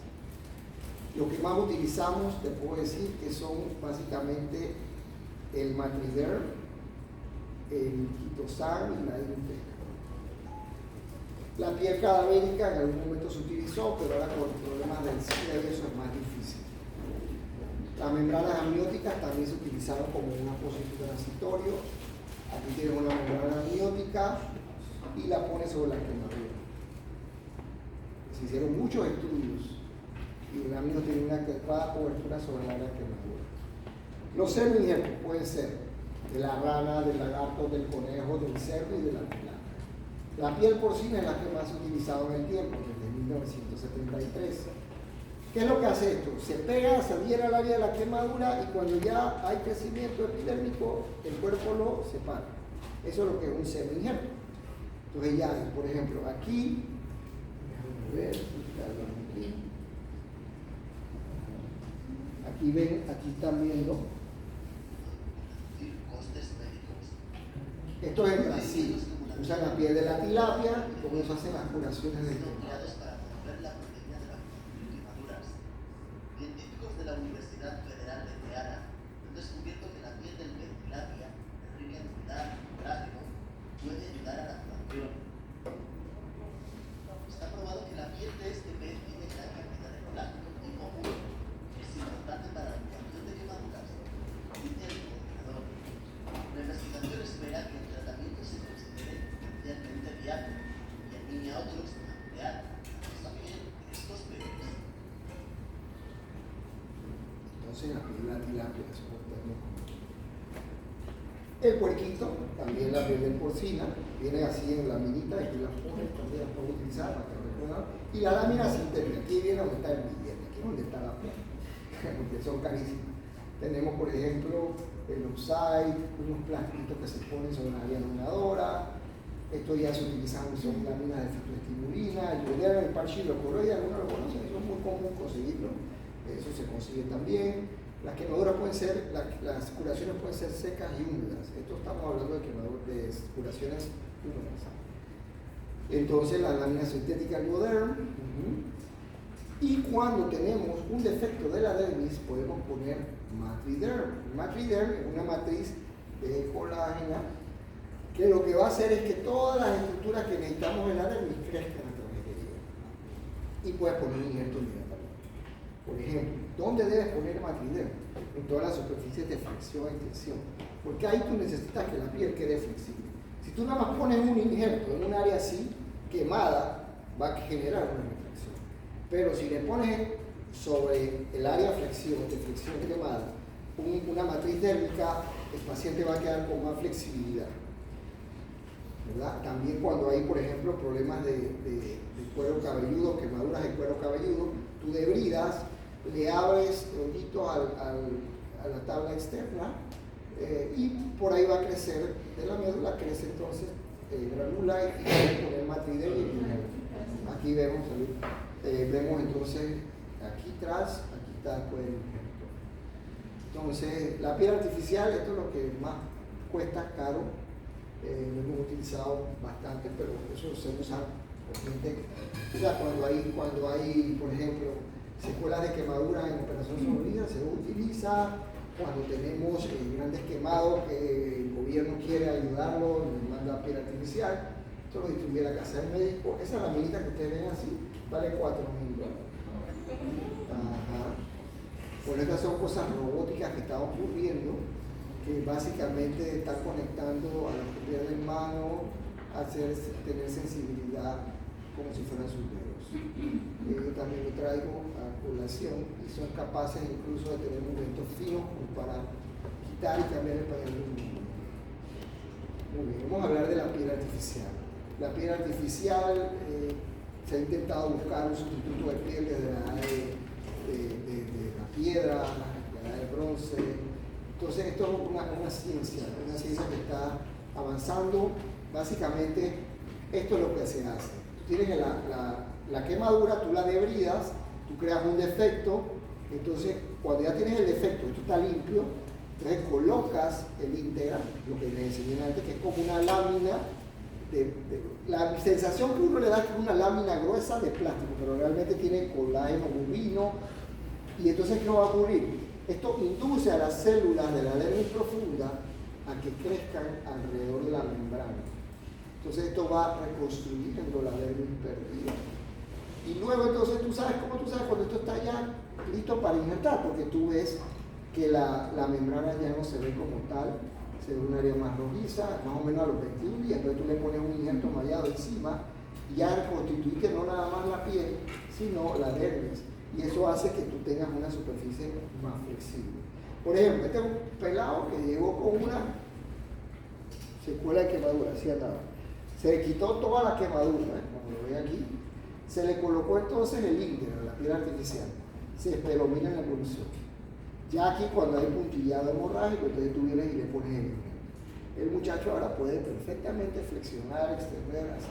Lo que más utilizamos, te puedo decir, que son básicamente el Matriderm, el Quitosan y la Integra. La piel cadavérica en algún momento se utilizó, pero ahora con los problemas del SIDA y eso es más difícil. Las membranas amnióticas también se utilizaron como un apósito transitorio. Aquí tienes una membrana amniótica y la pones sobre la quemadura. Se hicieron muchos estudios y el amnio tiene una adecuada cobertura sobre la quemadura. Los semi-injertos pueden ser de la rana, del lagarto, del conejo, del cerdo y de la tilapia. La piel porcina es la que más se ha utilizado en el tiempo, desde 1973. ¿Qué es lo que hace esto? Se pega, se adhiere al área de la quemadura y cuando ya hay crecimiento epidérmico, el cuerpo lo separa. Eso es lo que es un semi-injerto. Entonces ya, por ejemplo, aquí, déjame ver, aquí ven, aquí están viendo. Esto es así. Usan la piel de la tilapia y con eso hacen las curaciones del tiempo. Científicos de la Universidad Federal de Ceará han descubierto que la piel del pez tilapia, rica en colágeno, puede ayudar a la curación. Está probado que la piel de este pez tiene gran cantidad de colágeno tipo 1, que es importante para la curación de quemaduras, dice el investigador. La investigación espera que el tratamiento se considere potencialmente viable y anime a otros a emplear esta piel de estos peces. Entonces la piel de la tilapia es un término. El puerquito, también la piel del porcina, viene así en laminita y las pones, también las puedes utilizar para que recuerden. Y la lámina sintética, aquí viene donde está el billete, aquí es donde está la piel, porque son carísimas. Tenemos, por ejemplo, el Oxide, unos plastitos que se ponen sobre la vía dominadora. Esto ya se utiliza, son láminas de fitoestimulina, el Yoder, el parchilo, coroide, algunos lo conocen, eso es muy común conseguirlo. Eso se consigue también. Las quemaduras pueden ser, las curaciones pueden ser secas y húmedas. Esto estamos hablando de curaciones húmedas. Entonces la lámina sintética Bioderm. Y cuando tenemos un defecto de la dermis, podemos poner Matriderm. Matriderm es una matriz de colágena que lo que va a hacer es que todas las estructuras que necesitamos en la dermis crezcan a través de ella. Y puedes poner un injerto inmediatamente. Por ejemplo, ¿dónde debes poner Matriderm? En todas las superficies de flexión e extensión. Porque ahí tú necesitas que la piel quede flexible. Si tú nada más pones un injerto en un área así, quemada, va a generar una reflexión. Pero si le pones sobre el área de flexión quemada una matriz dérmica, el paciente va a quedar con más flexibilidad. ¿Verdad? También cuando hay, por ejemplo, problemas de cuero cabelludo, quemaduras de cuero cabelludo, tú debridas, le abres hoyitos a la tabla externa y por ahí va a crecer, de la médula crece entonces granula y puedes poner Matriderm y aquí vemos entonces, aquí atrás, aquí está pues, Entonces, la piel artificial, esto es lo que más cuesta caro. Lo hemos utilizado bastante, pero eso se usa por gente. O sea, cuando hay, por ejemplo, secuelas de quemadura en operaciones sonoridas, se utiliza. Cuando tenemos grandes quemados que el gobierno quiere ayudarlo, le manda piel artificial. Esto lo distribuye la casa del médico. Esa laminita que ustedes ven así vale $4,000. Ajá. Bueno, estas son cosas robóticas que están ocurriendo, que básicamente están conectando a los que pierden mano, tener sensibilidad como si fueran sus dedos. Yo también lo traigo a colación y son capaces incluso de tener movimientos finos como para quitar y cambiar el pañal de un niño. Muy bien, vamos a hablar de la piel artificial. La piel artificial, se ha intentado buscar un sustituto de piel desde la edad de la piedra, la edad del bronce. Entonces esto es una ciencia que está avanzando. Básicamente esto es lo que se hace. Tú tienes la quemadura, tú la debridas, tú creas un defecto, entonces cuando ya tienes el defecto, esto está limpio, entonces colocas el íntegra, lo que les enseñé antes, que es como una lámina. La sensación que uno le da es que es una lámina gruesa de plástico, pero realmente tiene colágeno bovino. Y entonces, ¿qué va a ocurrir? Esto induce a las células de la dermis profunda a que crezcan alrededor de la membrana. Entonces esto va reconstruyendo la dermis perdida. Y luego entonces tú sabes cuando esto está ya listo para injertar, porque tú ves que la membrana ya no se ve como tal, se ve un área más rojiza, más o menos a los 21 días, entonces tú le pones un injerto mallado encima y ya reconstituiste no nada más la piel, sino la dermis. Y eso hace que tú tengas una superficie más flexible. Por ejemplo, este es un pelado que llegó con una secuela de quemadura, así andaba. Se le quitó toda la quemadura, como lo ven aquí, se le colocó entonces el íntegro, la piel artificial. Se esperó, miren la evolución. Ya aquí cuando hay puntillado hemorrágico, entonces tú vienes y le pones el íntegro. El muchacho ahora puede perfectamente flexionar, extender, así.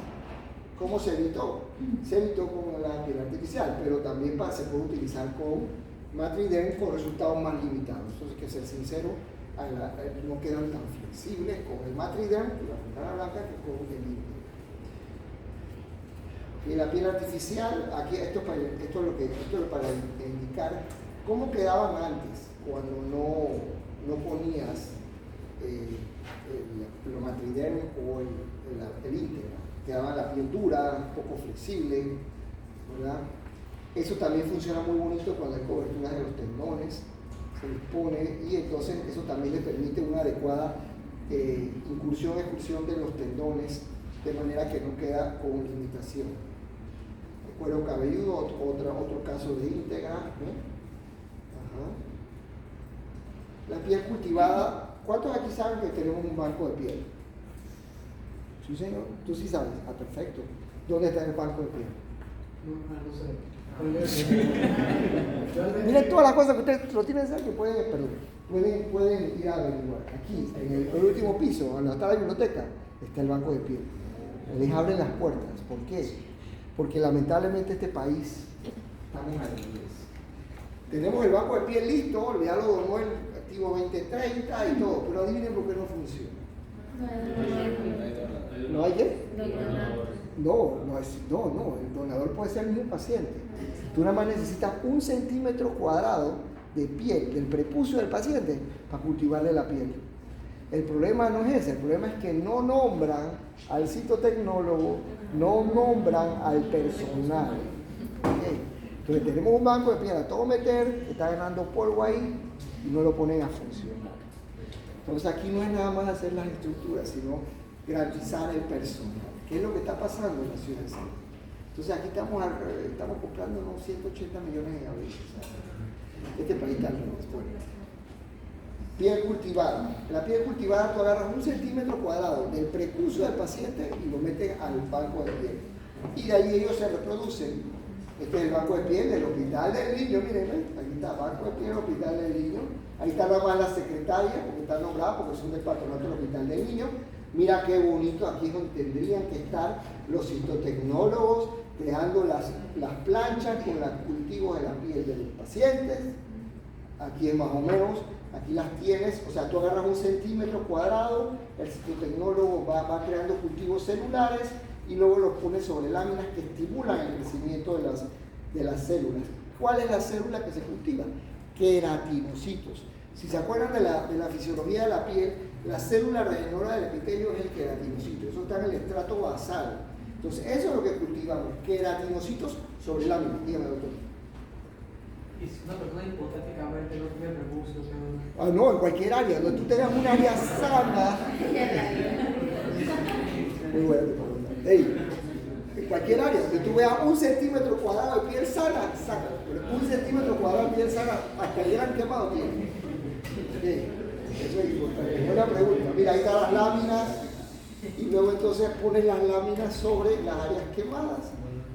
¿Cómo se evitó? Se evitó con la piel artificial, pero también se puede utilizar con Matriderm con resultados más limitados. Entonces, hay que ser sincero, no quedan tan flexibles con el Matriderm, la membrana blanca, que con el íntegro. Y la piel artificial, aquí esto es para indicar cómo quedaban antes, cuando no ponías el Matriderm o el íntegro. Quedaba la piel dura, poco flexible, ¿verdad? Eso también funciona muy bonito cuando hay cobertura de los tendones, se les pone, y entonces eso también le permite una adecuada incursión de los tendones, de manera que no queda con limitación. El cuero cabelludo, otro caso de íntegra. La piel cultivada, ¿cuántos aquí saben que tenemos un banco de piel? Sí, señor, tú sí sabes. Ah, perfecto. ¿Dónde está el banco de piel? No sé. Miren todas las cosas que ustedes lo tienen que saber que pueden ir a averiguar. Aquí, en el último piso, donde está la biblioteca, está el banco de piel. Les abren las puertas. ¿Por qué? Porque lamentablemente este país estamos al revés. Tenemos el banco de piel listo, ya lo donó el activo 2030 y todo, pero adivinen por qué no funciona. ¿No hay qué? No, el donador puede ser el mismo paciente. Tú nada más necesitas 1 centímetro cuadrado de piel del prepucio del paciente para cultivarle la piel. El problema no es ese, el problema es que no nombran al citotecnólogo, no nombran al personal. ¿Okay? Entonces tenemos un banco de piel a todo meter, que está ganando polvo ahí y no lo ponen a funcionar. Entonces aquí no es nada más hacer las estructuras, sino garantizar el personal. ¿Qué es lo que está pasando en la ciudad de San? Entonces aquí estamos comprando unos 180 millones de abril. Este país está al revés. Bueno. Piel cultivada. La piel cultivada tú agarras 1 centímetro cuadrado del prepucio del paciente y lo metes al banco de piel. Y de ahí ellos se reproducen. Este es el banco de piel del Hospital del Niño. Miren, aquí está el banco de piel del Hospital del Niño. Ahí está nada más la secretaria, porque está nombrada, porque son del patronato del Hospital del Niño. Mira qué bonito, aquí es donde tendrían que estar los citotecnólogos creando las planchas con los cultivos de la piel de los pacientes. Aquí es más o menos, Aquí las tienes, o sea, tú agarras 1 centímetro cuadrado, el citotecnólogo va creando cultivos celulares y luego los pones sobre láminas que estimulan el crecimiento de las células. ¿Cuál es la célula que se cultiva? Queratinocitos. Si se acuerdan de la fisiología de la piel, la célula regeneradora del epitelio es el queratinocito, eso está en el estrato basal. Entonces, eso es lo que cultivamos, queratinocitos sobre láminas. Dígame, doctor. Y si una persona hipotéticamente no tiene recursos, No, en cualquier área, donde tú tengas un área sana. Muy bueno. Hey, en cualquier área, donde tú veas 1 centímetro cuadrado de piel sana, saca. 1 centímetro cuadrado de piel sana, hasta el gran quemado tiene. Hey, eso es importante. Buena pregunta. Mira, ahí están las láminas, y luego entonces pones las láminas sobre las áreas quemadas.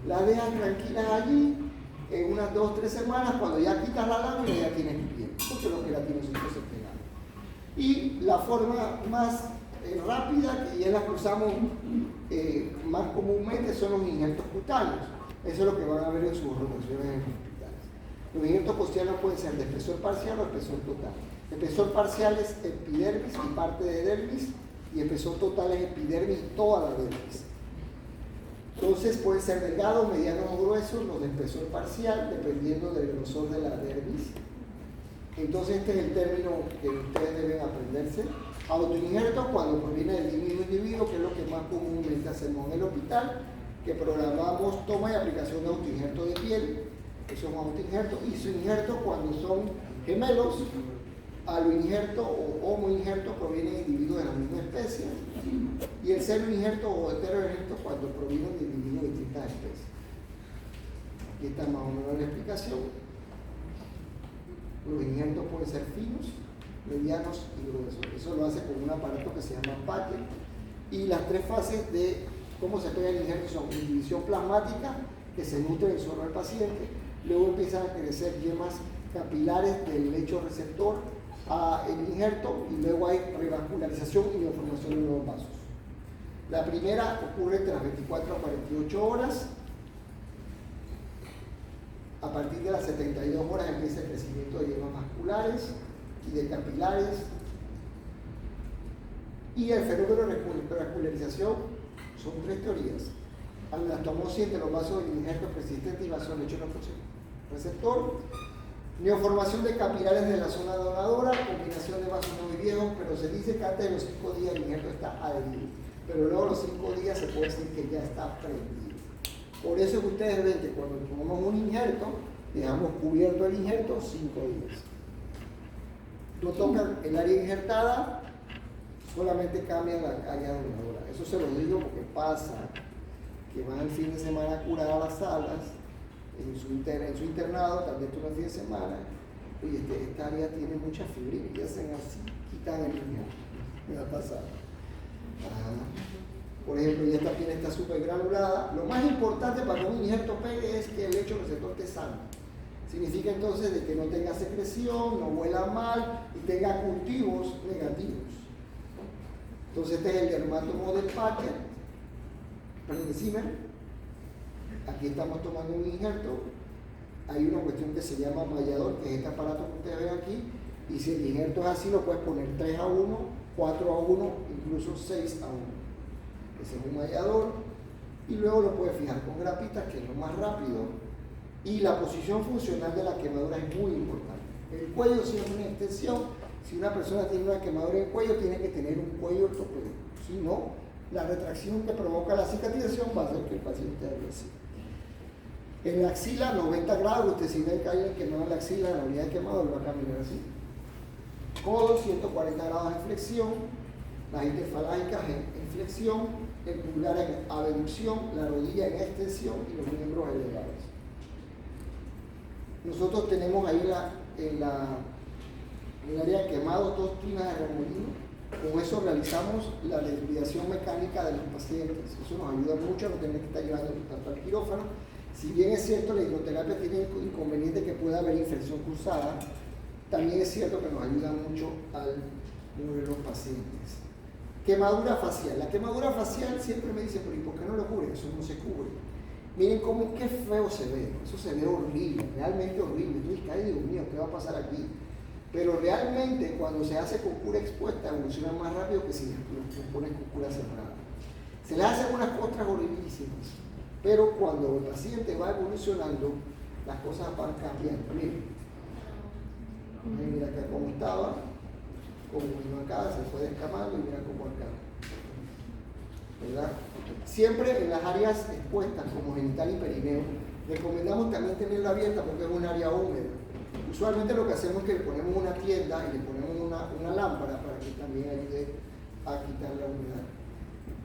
Las dejas tranquilas allí. En unas 2-3 semanas, cuando ya quitas la lámina, ya tienes piel, porque los queratinocitos se pegan. Y la forma más rápida, que ya la que usamos más comúnmente, son los injertos cutáneos. Eso es lo que van a ver en sus rotaciones en hospitales. Los injertos cutáneos pueden ser de espesor parcial o espesor total. Espesor parcial es epidermis y parte de dermis, y espesor total es epidermis y toda la dermis. Entonces pueden ser delgados, medianos o gruesos, los de espesor parcial, dependiendo del grosor de la dermis. Entonces este es el término que ustedes deben aprenderse. Autoinjerto, cuando proviene del mismo individuo, que es lo que más comúnmente hacemos en el hospital, que programamos toma y aplicación de autoinjerto de piel, que son autoinjertos, isoinjerto cuando son gemelos, aloinjerto o homoinjerto provienen de individuos de la misma especie, y el seroinjerto o heteroinjerto cuando provienen de individuos de distintas especies. Aquí está más o menos la explicación. Los injertos pueden ser finos, medianos y gruesos. Eso lo hace con un aparato que se llama Packer. Y las 3 fases de cómo se pega el injerto son inhibición plasmática, que se nutre del suero del paciente, luego empiezan a crecer yemas capilares del lecho receptor el injerto, y luego hay revascularización y neoformación de nuevos vasos. La primera ocurre tras 24 a 48 horas. A partir de las 72 horas empieza el crecimiento de yemas vasculares y de capilares. Y el fenómeno de revascularización son 3 teorías: anastomosis de los vasos del injerto persistente y vasos lecho receptor, neoformación de capilares de la zona donadora, combinación de vasos muy viejos, pero se dice que antes de los 5 días el injerto está adherido, pero luego de los 5 días se puede decir que ya está prendido. Por eso es que ustedes ven que cuando tomamos un injerto, dejamos cubierto el injerto 5 días. No tocan el área injertada, solamente cambian la área donadora. Eso se lo digo porque pasa que van el fin de semana a curar a las salas, en su internado, tal vez tú el fin de semana, y esta área tiene mucha fibrina, y hacen así, quitan el injerto. Me ha pasado. Por ejemplo, ya esta piel está súper granulada. Lo más importante para que un injerto pegue es que el lecho receptor esté sano. Significa entonces de que no tenga secreción, no huela mal y tenga cultivos negativos. Entonces este es el dermatomo del Packer, Zimmer. Aquí estamos tomando un injerto. Hay una cuestión que se llama mallador, que es este aparato que ustedes ven aquí, y si el injerto es así, lo puedes poner 3 a 1, 4 a 1, incluso 6 a 1. Ese es un mallador, y luego lo puedes fijar con grapitas, que es lo más rápido, y la posición funcional de la quemadura es muy importante. El cuello siempre es una extensión. Si una persona tiene una quemadura en el cuello, tiene que tener un cuello ortopédico. Si no, la retracción que provoca la cicatrización va a hacer que el paciente haga así. En la axila, 90 grados, usted si ve que hay quemado en la axila, en la unidad de quemado, lo va a caminar así. Codo, 140 grados en flexión, las interfalángicas en flexión, el pulgar en abducción, la rodilla en extensión y los miembros elevados. Nosotros tenemos ahí en el área de quemado 2 tinas de remolino. Con eso realizamos la desviación mecánica de los pacientes. Eso nos ayuda mucho a no tener que estar llevando tanto al quirófano. Si bien es cierto la hidroterapia tiene inconveniente que pueda haber infección cruzada, también es cierto que nos ayuda mucho al mover los pacientes. Quemadura facial. La quemadura facial siempre me dice, pero ¿y por qué no lo cubre? Eso no se cubre. Miren cómo qué feo se ve. Eso se ve horrible, realmente horrible. Tú dices, ay Dios mío, ¿qué va a pasar aquí? Pero realmente cuando se hace con cura expuesta evoluciona más rápido que si los pones con cura cerrada. Se le hacen unas costras horriblísimas, pero cuando el paciente va evolucionando, las cosas van cambiando. Miren, mira acá cómo estaba, como vino acá, se fue descamando y mira cómo acá. ¿Verdad? Siempre en las áreas expuestas como genital y perineo, recomendamos también tenerla abierta porque es un área húmeda. Usualmente lo que hacemos es que le ponemos una tienda y le ponemos una lámpara para que también ayude a quitar la humedad.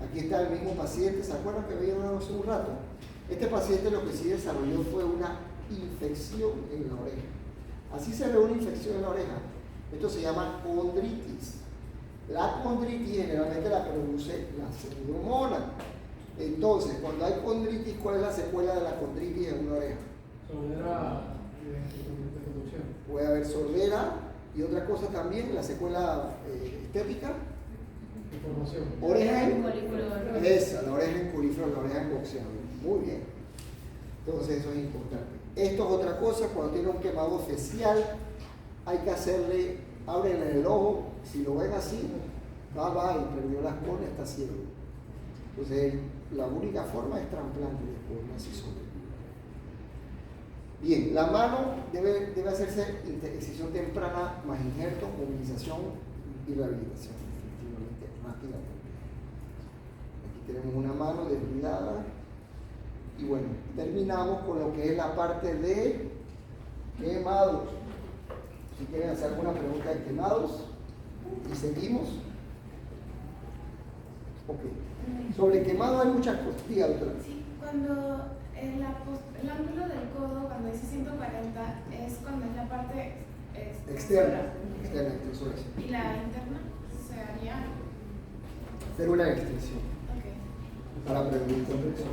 Aquí está el mismo paciente, ¿se acuerdan que veíamos hace un rato? Este paciente lo que sí desarrolló fue una infección en la oreja. Así se ve una infección en la oreja. Esto se llama condritis. La condritis generalmente la produce la pseudomonas. Entonces, cuando hay condritis, ¿cuál es la secuela de la condritis en una oreja? Sordera de conducción. Puede haber sordera y otra cosa también, la secuela estética. Información. Oreja en Colífero. esa, la oreja en colífero, la oreja en boxeador. Muy bien. Entonces eso es importante. Esto es otra cosa, cuando tiene un quemado facial, hay que hacerle, ábrenle el ojo, si lo ven así, va y perdió las córneas, está ciego. Entonces la única forma es trasplante de córneas y sobre. Bien, la mano debe hacerse excisión temprana más injerto, movilización y rehabilitación, efectivamente, rápidamente. Aquí tenemos una mano desbridada y bueno, terminamos con lo que es la parte de quemados. Si quieren hacer alguna pregunta de quemados y seguimos. Ok. Sobre quemado hay muchas cosas. Diga, doctora. Sí, cuando el ángulo del codo, cuando dice 140, es cuando es la parte Externa, extensora. ¿Y la interna? Se haría. Hacer una extensión Ok. para prevenir contracción.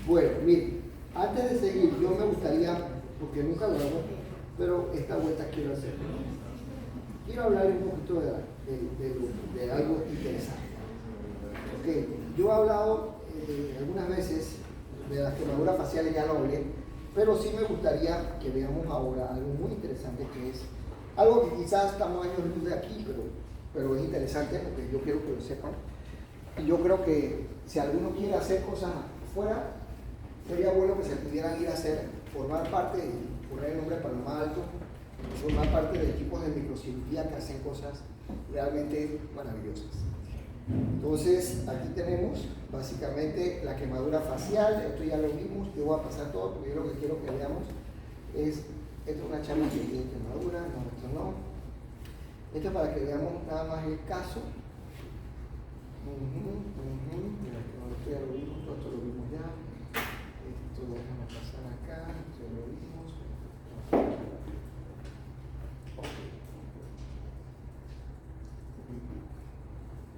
Bueno, miren, antes de seguir, yo me gustaría, porque nunca lo hago, pero esta vuelta quiero hacer. Quiero hablar un poquito de algo interesante. Okay. Yo he hablado algunas veces de las quemaduras faciales, ya lo hablé, pero sí me gustaría que veamos ahora algo muy interesante que es algo que quizás estamos años luz de aquí, pero es interesante porque yo quiero que lo sepan. Y yo creo que si alguno quiere hacer cosas afuera, sería bueno que se pudieran ir a hacer, formar parte, y poner el nombre para lo más alto, formar parte de equipos de microcirugía que hacen cosas realmente maravillosas. Entonces, aquí tenemos básicamente la quemadura facial. Esto ya lo vimos, yo voy a pasar todo porque yo lo que quiero que veamos es, esto es una charla que tiene quemadura, no, esto no. Esto es para que veamos nada más el caso. Mira, esto ya lo vimos, todo esto lo vimos ya. Esto déjame pasar acá, esto ya lo vimos.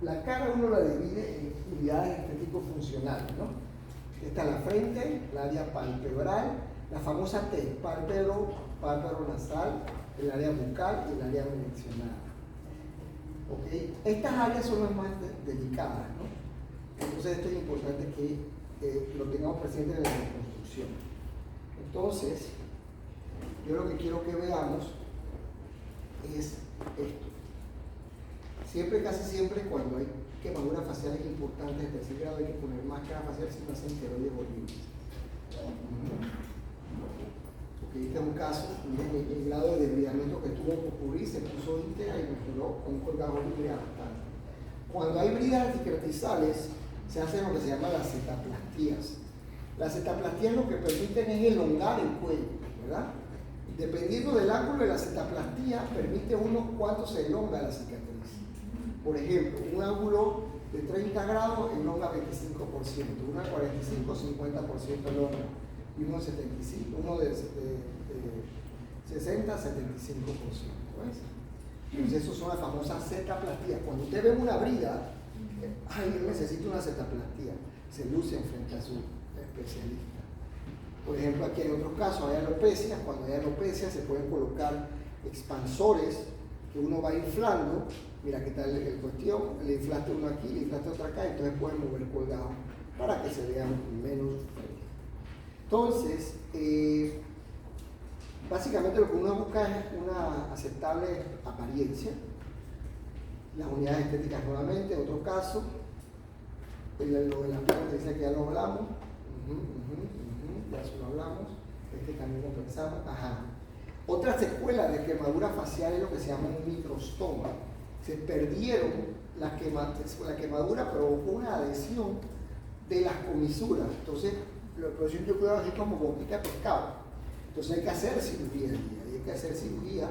La cara uno la divide en unidades estético-funcionales, ¿no? Está la frente, el área palpebral, la famosa T, párpado nasal, el área bucal y el área mencionada. ¿Okay? Estas áreas son las más delicadas, ¿no? Entonces esto es importante que lo tengamos presente en la reconstrucción. Entonces, yo lo que quiero que veamos es esto. Casi siempre cuando hay quemaduras faciales importantes de tercer grado hay que poner máscara facial si no hacen esteroides horribles. Porque este es un caso, el grado de desbridamiento que tuvo que ocurrir se puso íntegra y mejoró con un colgado libre bastante. Cuando hay bridas cicatrizales se hacen lo que se llama las cetaplastías. Las cetaplastías lo que permiten es elongar el cuello, ¿verdad? Dependiendo del ángulo de la cetaplastía, permite uno cuánto se elonga la cicatriz. Por ejemplo, un ángulo de 30 grados elonga 25%, uno de 45, 50% elonga, y uno de 75, uno de 60, 75%. ¿Ves? Entonces, eso son las famosas cetaplastías. Cuando usted ve una brida, yo necesito una cetaplastía, se luce frente a su especialista. Por ejemplo, aquí hay otros casos, hay alopecia. Cuando hay alopecia se pueden colocar expansores que uno va inflando. Mira qué tal el cuestión, le inflaste uno aquí, le inflaste otro acá, entonces pueden mover colgado para que se vean menos fríos. Entonces, Básicamente lo que uno busca es una aceptable apariencia. Las unidades estéticas nuevamente, otro caso. Lo de las piernas dice que ya lo hablamos. Ya eso lo hablamos. Este también lo pensamos. Ajá. Otra secuela de quemadura facial es lo que se llama un microstoma. Se perdieron la quemadura, provocó una adhesión de las comisuras. Entonces, la expresión yo cuidado así como boquita de pescado. Entonces hay que hacer cirugía,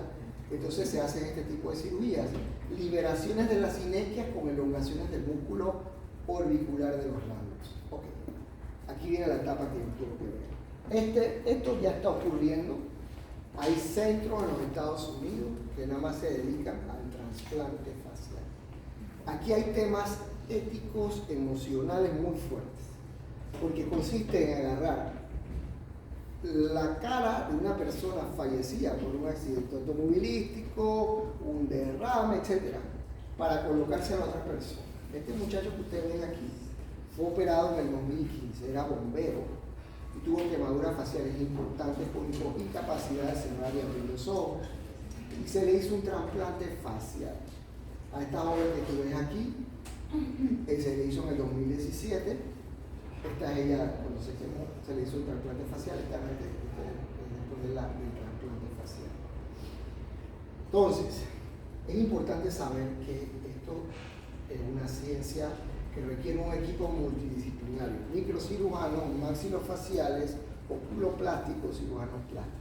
entonces se hacen este tipo de cirugías. Liberaciones de las sinequias con elongaciones del músculo orbicular de los labios. Ok, aquí viene la etapa que yo quiero que vean. Esto ya está ocurriendo. Hay centros en los Estados Unidos que nada más se dedican al trasplante facial. Aquí hay temas éticos, emocionales muy fuertes, porque consiste en agarrar la cara de una persona fallecida por un accidente automovilístico, un derrame, etc., para colocarse a la otra persona. Este muchacho que ustedes ven aquí fue operado en el 2015, era bombero y tuvo quemaduras faciales importantes por incapacidad de cerrar y abrir los ojos, y se le hizo un trasplante facial. A esta joven que tú ves aquí, se le hizo en el 2017. Esta es ella cuando se quemó, se le hizo un trasplante facial, después del trasplante facial. Entonces, es importante saber que esto es una ciencia que requiere un equipo multidisciplinario, microcirujanos, maxilofaciales, oculoplásticos, cirujanos plásticos.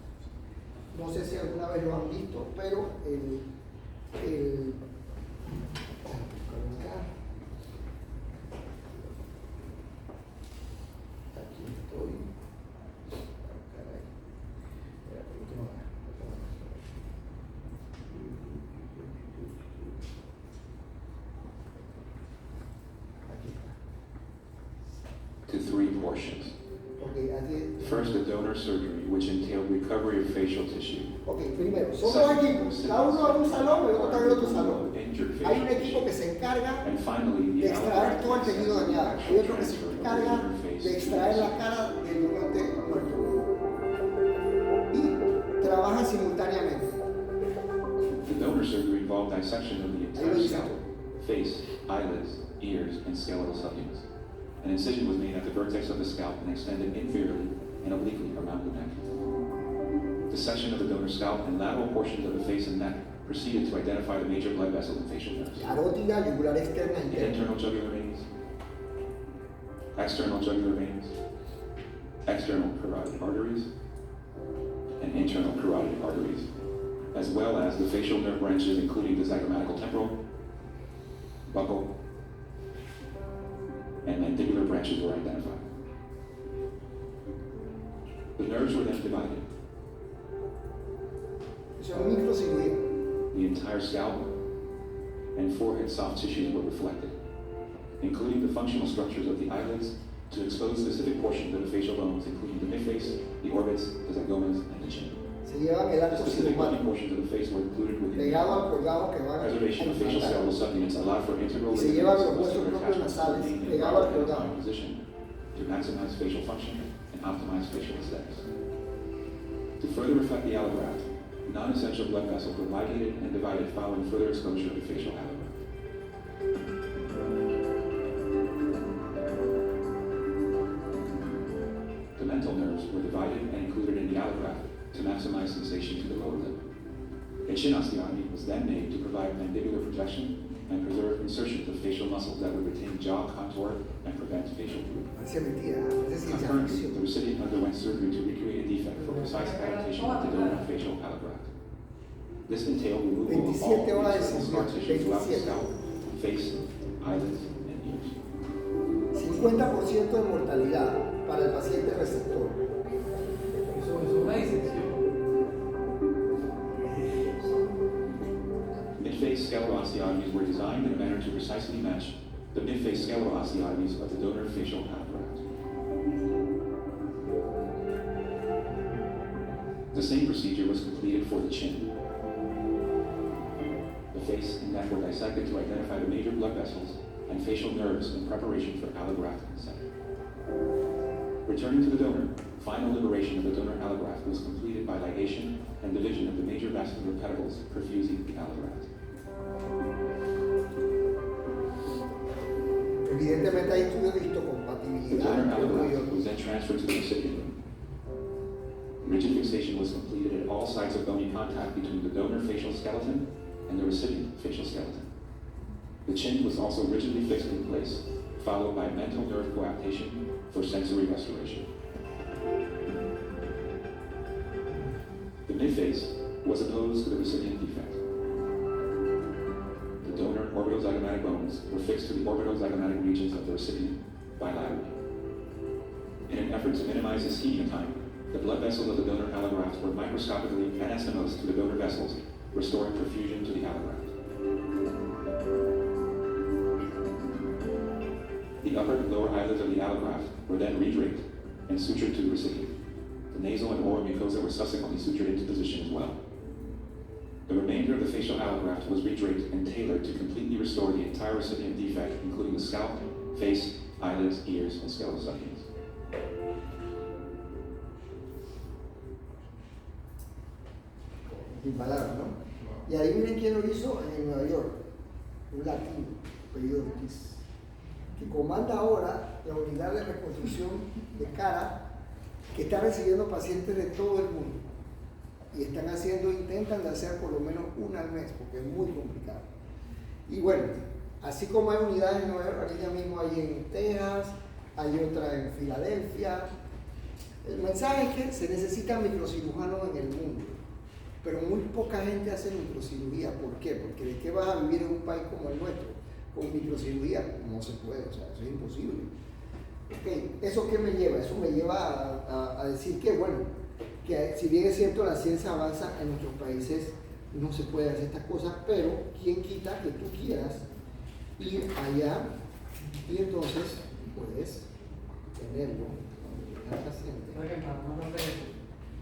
No sé si alguna vez lo han visto, pero to three portions. First, the donor surgery, which entailed recovery of facial tissue. Ok, primero, son dos equipos, cada uno en un salón y el otro en el otro salón. Hay un equipo que se encarga de extraer todo el tejido dañado, hay otro que se encarga de extraer la cara del donante muerto. Y trabajan simultáneamente. The donor surgery involved dissection of the entire scalp, face, eyelids, ears, and skeletal subunits. An incision was made at the vertex of the scalp and extended inferiorly and obliquely around the neck. Dissection of the donor's scalp and lateral portions of the face and neck proceeded to identify the major blood vessels and facial nerves. Carótida, yugular externa, The internal jugular veins, external jugular veins, external carotid arteries, and internal carotid arteries, as well as the facial nerve branches including the zygomatical temporal, buccal, and mandibular branches were identified. The nerves were then divided. Es una microcirugía. The entire scalp and forehead soft tissues were reflected, including the functional structures of the eyelids, to expose specific portions of the facial bones, including the midface, the orbits, the zygomas, and the chin. Se llevan el The arco specific body cirumático portions of the face were included within pegado al colgado que van a preservation of facial skeletal subunits allowed for integral Y se llevan los ligaments huesos and propios attachments to nasales remain in pegado al proper colgado. anatomical position to maximize facial function and optimize facial aesthetics. To further reflect the allograft, non-essential blood vessels were ligated and divided following further exposure of the facial allograft. The mental nerves were divided and included in the allograft to maximize sensation to the lower lip. A chin osteotomy was then made to provide mandibular projection and preserve insertions of facial muscles that would retain jaw contour and prevent facial droop. Parece mentira, parece ciencia Concurrently, the ficción. recipient underwent surgery to recreate a defect for precise adaptation of the donor facial allograft. This entailed removal of all 27 horas de external scar sesión, tissue throughout the 27. scalp, face, eyelids, and ears. 50% de mortalidad para el paciente receptor. Eso es una disección. Mid-face skeletal osteotomies were designed in a manner to precisely match the mid-face skeletal osteotomies of the donor facial allograft. The same procedure was completed for the chin. The face and neck were dissected to identify the major blood vessels and facial nerves in preparation for allograft consent. Returning to the donor, final liberation of the donor allograft was completed by ligation and division of the major vascular pedicles perfusing the allograft. Evidentemente hay estudios de The histocompatibilidad. donor allograft was then transferred to the recipient room. Rigid fixation was completed at all sites of bony contact between the donor facial skeleton and the recipient facial skeleton. The chin was also rigidly fixed in place, followed by mental nerve coaptation for sensory restoration. The midface was opposed to the recipient defect. The donor orbitozygomatic bones were fixed to the orbitozygomatic regions of the recipient bilaterally. In an effort to minimize ischemia time, the blood vessels of the donor allograft were microscopically anastomosed to the donor vessels, restoring perfusion to the allograft. The upper and lower eyelids of the allograft were then redraped and sutured to the recipient. The nasal and oral mucosa were subsequently sutured into position as well. The remainder of the facial allograft was redraped and tailored to completely restore the entire recipient defect, including the scalp, face, eyelids, ears, and skeletal subunits. Palabras, ¿no? Y adivinen quién lo hizo en Nueva York, un latino, apellido Ortiz, que comanda ahora la unidad de reconstrucción de cara que está recibiendo pacientes de todo el mundo y intentan de hacer por lo menos una al mes porque es muy complicado. Y bueno, así como hay unidades en Nueva York, ahorita mismo hay en Texas, hay otra en Filadelfia. El mensaje es que se necesitan microcirujanos en el mundo. Pero muy poca gente hace microcirugía. ¿Por qué? Porque ¿de qué vas a vivir en un país como el nuestro? Con microcirugía no se puede, o sea, eso es imposible. Okay. ¿Eso qué me lleva? Eso me lleva a decir que, bueno, que si bien es cierto la ciencia avanza en nuestros países, no se puede hacer estas cosas, pero ¿quién quita que tú quieras ir allá y entonces puedes tenerlo al paciente?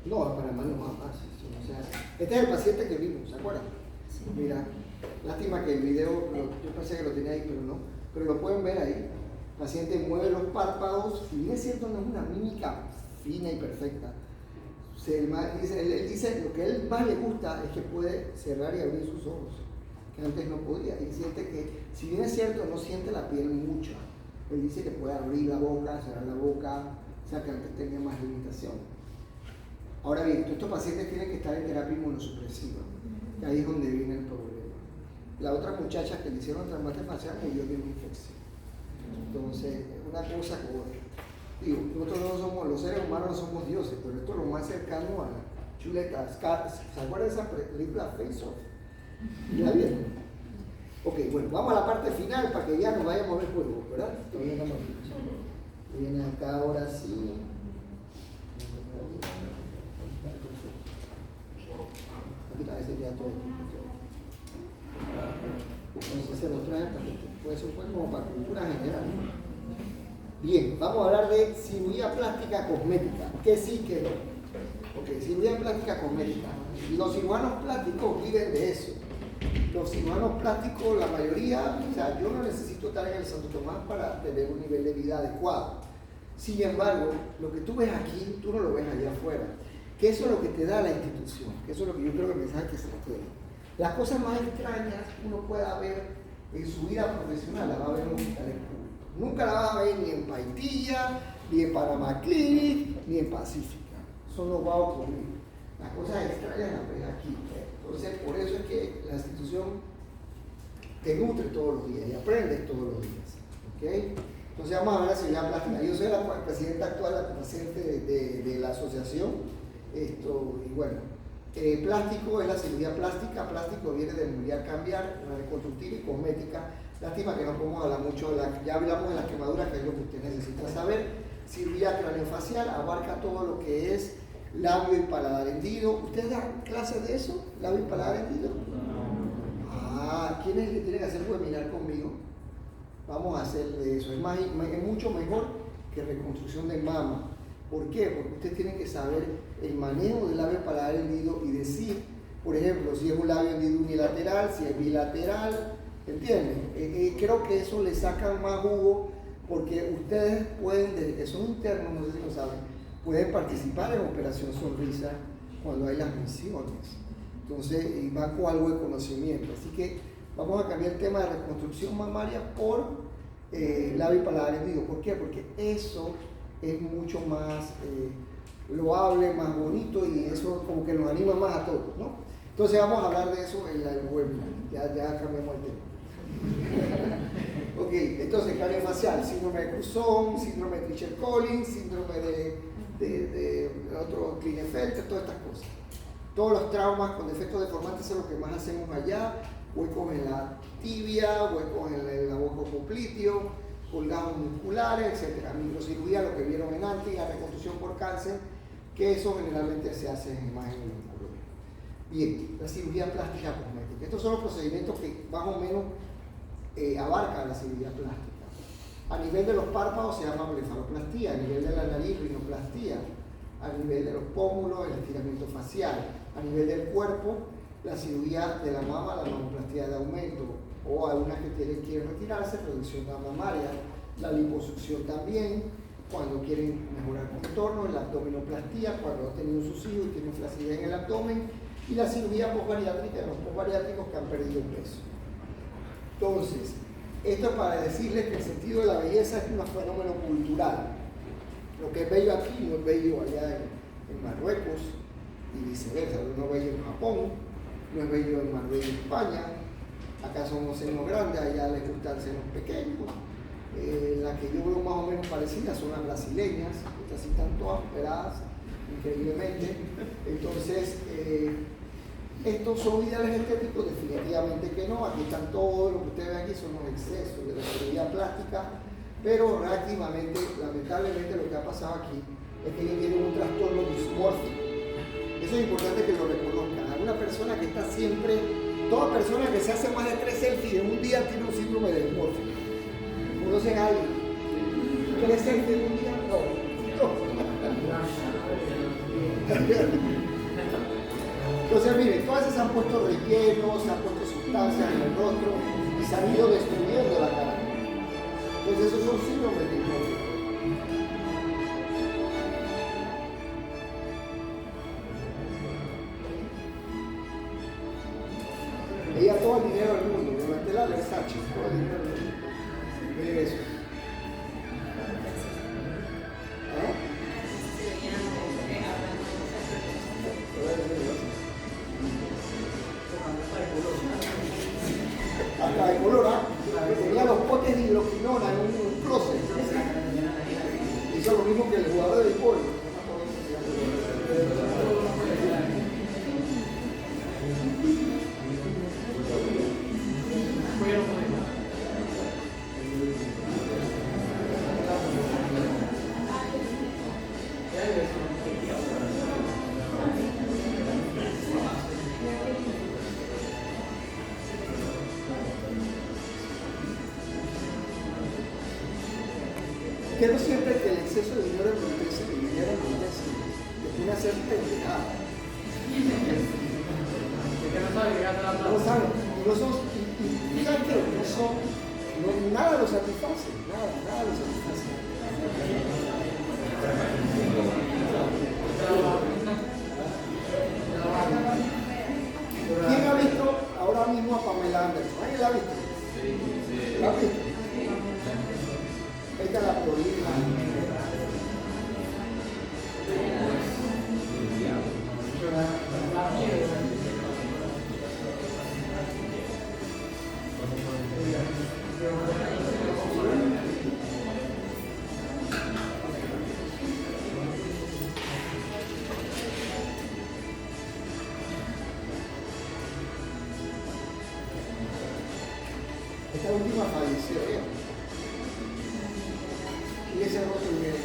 No, en Panamá no jamás, eso no se hace. Este es el paciente que vimos, ¿se acuerdan? Sí. Mira, lástima que el video, yo pensé que lo tenía ahí, pero no. Pero lo pueden ver ahí. El paciente mueve los párpados, si bien es cierto, no es una mímica fina y perfecta. Él dice, lo que a él más le gusta es que puede cerrar y abrir sus ojos, que antes no podía. Y siente que, si bien es cierto, no siente la piel mucho. Él dice que puede abrir la boca, cerrar la boca, o sea que antes tenía más limitación. Ahora bien, estos pacientes tienen que estar en terapia inmunosupresiva, que ahí es donde viene el problema. La otra muchacha que le hicieron trasplante facial murió de una infección. Entonces, una cosa como, digo, nosotros no somos, los seres humanos no somos dioses, pero esto es lo más cercano a la chuleta. ¿Se acuerdan de esa película Face Off? ¿La vieron? Ok, bueno, vamos a la parte final para que ya nos vayamos a ver juego, ¿verdad? Todavía no hemos visto. Viene acá ahora sí. Entonces se lo trae puede ser como para cultura general. Bien, vamos a hablar de cirugía plástica cosmética. ¿Qué sí, qué no? Ok, cirugía plástica cosmética. Los cirujanos plásticos viven de eso. Los cirujanos plásticos, la mayoría, o sea, yo no necesito estar en el Santo Tomás para tener un nivel de vida adecuado. Sin embargo, lo que tú ves aquí, tú no lo ves allá afuera. Que eso es lo que te da la institución, que eso es lo que yo creo que el mensaje que se tiene. Las cosas más extrañas que uno pueda ver en su vida profesional las va a ver en hospitales públicos. Nunca la vas a ver ni en Paitilla, ni en Panamá Clinic, ni en Pacífica. Eso no va a ocurrir. Las cosas extrañas las ves aquí. Entonces, por eso es que la institución te nutre todos los días y aprendes todos los días. ¿Okay? Entonces, vamos a ver la cirugía plástica. Yo soy la presidenta actual, la presidente de la asociación. Y bueno, plástico es la cirugía plástica. Plástico viene de moldear, cambiar, la reconstructiva y cosmética. Lástima que no podemos hablar mucho, ya hablamos de las quemaduras, que es lo que usted necesita saber. Cirugía craneofacial abarca todo lo que es labio y paladar hendido. ¿Ustedes dan clases de eso? ¿Labio y paladar hendido? ¿Quién es el que tiene que hacer webinar conmigo? Vamos a hacer de eso. Es mucho mejor que reconstrucción de mama. ¿Por qué? Porque ustedes tienen que saber el manejo del labio paladar hendido y decir, por ejemplo, si es un labio hendido unilateral, si es bilateral, ¿entienden? Creo que eso le saca más jugo porque ustedes pueden, desde que son internos, no sé si lo saben, pueden participar en Operación Sonrisa cuando hay las misiones. Entonces, y va con algo de conocimiento. Así que vamos a cambiar el tema de reconstrucción mamaria por labio y paladar hendido. ¿Por qué? Porque eso es mucho más loable, más bonito y eso como que nos anima más a todos, ¿no? Entonces vamos a hablar de eso en el webinar. Ya cambiamos el tema. Ok, entonces craniofacial, síndrome de Cruzón, síndrome de Treacher-Collins, síndrome de otro Klinefelter, todas estas cosas. Todos los traumas con defectos deformantes es lo que más hacemos allá, huecos en la tibia, huecos en la boca popliteo, colgados musculares, etc. Microcirugía, lo que vieron en antes, la reconstrucción por cáncer, que eso generalmente se hace en imagen en el culo. Bien, la cirugía plástica cosmética. Estos son los procedimientos que más o menos abarcan la cirugía plástica. A nivel de los párpados se llama blefaroplastía, a nivel de la nariz, rinoplastía, a nivel de los pómulos, el estiramiento facial, a nivel del cuerpo, la cirugía de la mama, la mamoplastía de aumento, o algunas que quieren retirarse, reducción mamaria, la liposucción también, cuando quieren mejorar contorno, la abdominoplastía, cuando han tenido sus hijos y tienen flacidez en el abdomen, y la cirugía posbariátrica de los posbariátricos que han perdido peso. Entonces, esto es para decirles que el sentido de la belleza es un fenómeno cultural. Lo que es bello aquí no es bello allá en Marruecos y viceversa, no es bello en Japón, no es bello en Marbella, España. Acá somos senos grandes, allá les gustan senos pequeños. Las que yo veo más o menos parecidas son las brasileñas, estas sí están todas operadas increíblemente. Entonces, ¿estos son ideales estéticos? Definitivamente que no. Aquí están todos, lo que ustedes ven aquí son los excesos de la cirugía plástica, pero reactivamente, lamentablemente lo que ha pasado aquí es que ellos tienen un trastorno dismórfico. Eso es importante que lo reconozcan. Hay una persona que está siempre, toda persona que se hace más de 3 selfies en un día tiene un síndrome de dismórfico. ¿Conocen a alguien? 3 selfies en un día? No. Entonces, miren, todas se han puesto rellenos, se han puesto sustancias en el rostro y se han ido destruyendo la cara. Entonces, esos son síndromes de dismórfico. Ella todo el dinero del mundo, durante la Versace, todo el dinero del mundo. Miren eso. Hasta de color, tenía los potes de hidroquinona en un closet. Hizo lo mismo que el jugador de béisbol. Que no siempre que el exceso de dinero embrutece, te pone a hacer pendejada. No saben, no son, y saben que no son, nada los satisface, nada los satisface. ¿Quién ha visto ahora mismo a Pamela Anderson? ¿Alguien la ha visto? Sí. ¿La ha visto? Esta es la prolija. Esta última falleció ya. Y ese rostro viene.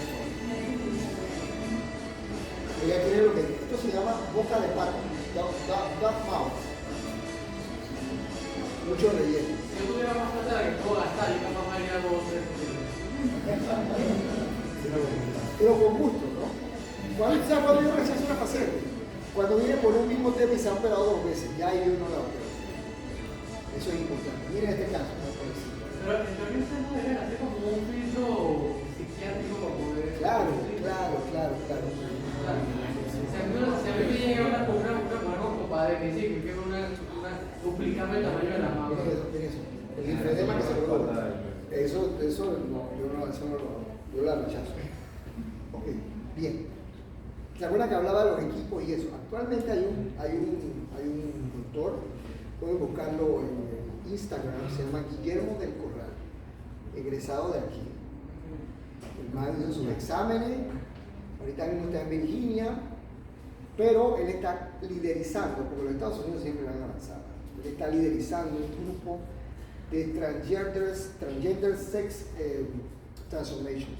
Ella tiene lo que esto se llama boca de pato, duck mouth. Mucho relleno. Si yo tuviera más plata que puedo gastar, yo capaz me haría 2 o 3 Pero con gusto, ¿no? Cuando yo rechazo una paciente, cuando viene por un mismo tema y se ha operado 2 veces, ya yo no la opero. Eso es importante. Miren este caso. Pero en teoría ustedes no deberían hacer como un filtro psiquiátrico para poder... Claro. cambia el tamaño de la mama. Tiene eso. El linfedema que se produce. Eso yo la rechazo. Ok, bien. ¿Se acuerdan que hablaba de los equipos y eso? Actualmente hay un doctor, pueden buscarlo en Instagram, se llama Guillermo del Corral, egresado de aquí. El man hizo sus exámenes, ahorita mismo está en Virginia, pero él está liderizando, porque los Estados Unidos siempre van avanzando, él está liderizando un grupo de transgender sex transformations.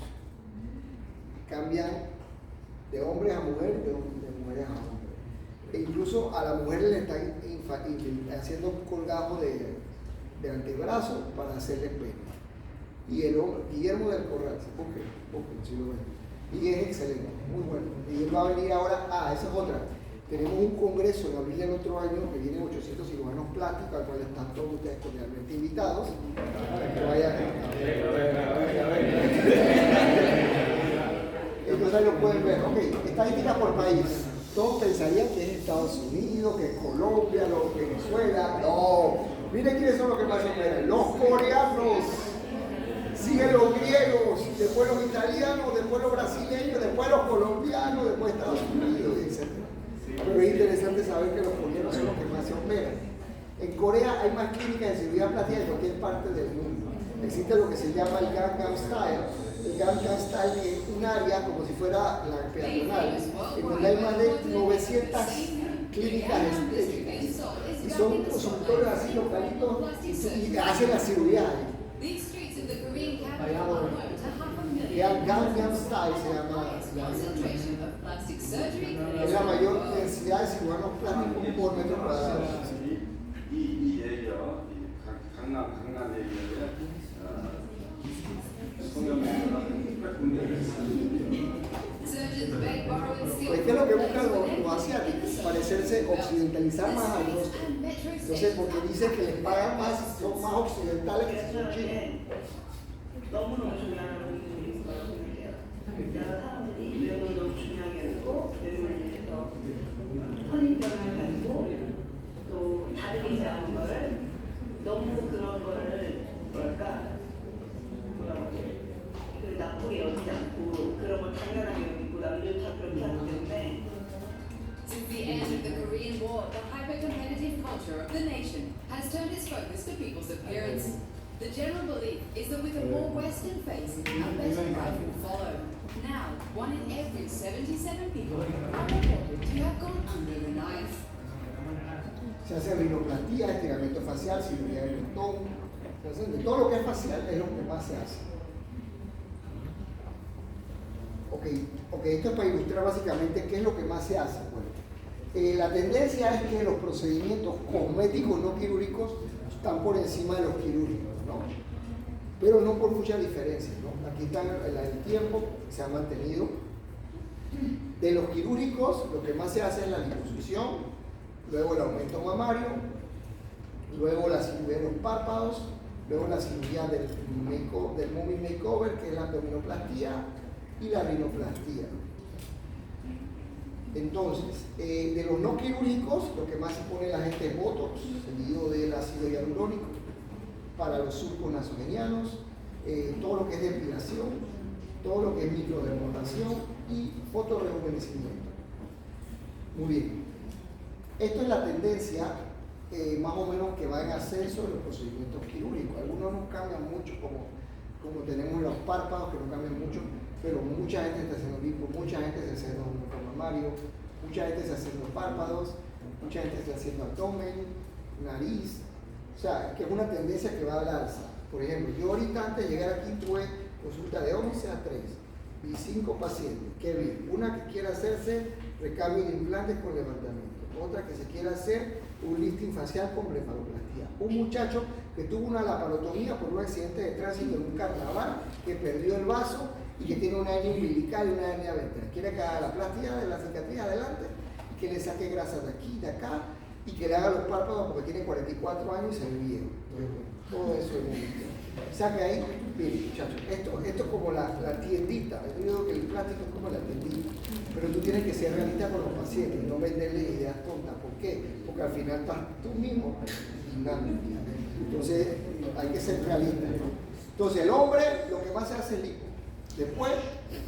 Cambian de hombres a mujeres, de mujeres a hombres. E incluso a la mujer le están haciendo un colgajo de antebrazo para hacerle pene. Y el hombre, Guillermo del Corral, busquen si lo ven. Y es excelente, muy bueno. Y él va a venir ahora, esa es otra. Tenemos un congreso en abril del otro año que vienen 800 cirujanos plásticos, al cual están todos ustedes cordialmente invitados para que vayan a ver. Entonces ahí lo pueden ver. Ok, estadísticas por país. Todos pensarían que es Estados Unidos, que es Colombia, Venezuela. No, miren quiénes son los que más operan. Los coreanos, siguen los griegos, después los italianos, después los brasileños, después los colombianos, después Estados Unidos, etc. Pero es interesante saber que los coreanos son los que más se operan. En Corea hay más clínicas de cirugía plástica en cualquier parte del mundo. Existe lo que se llama el Gangnam Style. El Gangnam Style es un área como si fuera la peatonal, en donde hay más de 900 clínicas estéticas. Y son consultores así localitos y hacen la cirugía ahí. Gangnam Style se llama. Es la mayor densidad de cirujanos plásticos por metro cuadrado. Pues ¿qué es lo que buscan los asiáticos? Parecerse, occidentalizar más a los. Entonces, porque dicen que les pagan más, son más occidentales que si son chinos. 너무 그런 거를 나쁘게 여기지 않고 그런 걸 당연하게 여기고 남들 다 그렇게 하기 때문에. Since the end of the Korean War, the hyper-competitive culture of the nation has turned its focus to people's appearance. The general belief is that with a more Western face, a better life will follow. Now, 1 in every 77 people are reported to have gone under the knife. Se hace rinoplastia, estiramiento facial, cirugía de mentón. De todo lo que es facial es lo que más se hace. Ok, esto es para ilustrar básicamente qué es lo que más se hace. Bueno, la tendencia es que los procedimientos cosméticos no quirúrgicos están por encima de los quirúrgicos, ¿no? Pero no por mucha diferencia, ¿no? Aquí está el tiempo, se ha mantenido. De los quirúrgicos, lo que más se hace es la liposucción, luego el aumento mamario, luego la cirugía de los párpados, luego la cirugía del mummy makeover, que es la abdominoplastia, y la rinoplastia. Entonces, de los no quirúrgicos, lo que más se pone la gente es Botox, seguido del ácido hialurónico, para los surcos nasogenianos, todo lo que es depilación, todo lo que es microdermoplación y fotorrejuvenecimiento. Muy bien. Esto es la tendencia más o menos que va en ascenso de los procedimientos quirúrgicos. Algunos no cambian mucho, como tenemos los párpados que no cambian mucho, pero mucha gente está haciendo lipo, mucha gente está haciendo un mamario, mucha gente está haciendo párpados, mucha gente está haciendo abdomen, nariz. O sea, que es una tendencia que va al alza. Por ejemplo, yo ahorita antes de llegar aquí tuve consulta de 11 a 3 y 5 pacientes. Qué bien. Una que quiere hacerse recambio de implantes con levantamiento. Otra que se quiere hacer un lifting facial con blefaroplastia. Un muchacho que tuvo una laparotomía por un accidente de tránsito en un carnaval, que perdió el vaso y que tiene una hernia umbilical y una hernia ventral. Quiere que haga la plástica de la cicatriz adelante y que le saque grasa de aquí, de acá y que le haga los párpados porque tiene 44 años y se ve viejo. Todo eso es muy bien. O sea que ahí, miren muchachos, esto es como la tiendita. Yo digo que el plástico es como la tiendita. Pero tú tienes que ser realista con los pacientes, no venderles ideas tontas. ¿Por qué? Porque al final estás tú mismo dinámica. Entonces hay que ser realista. Entonces el hombre lo que más se hace es lipo. Después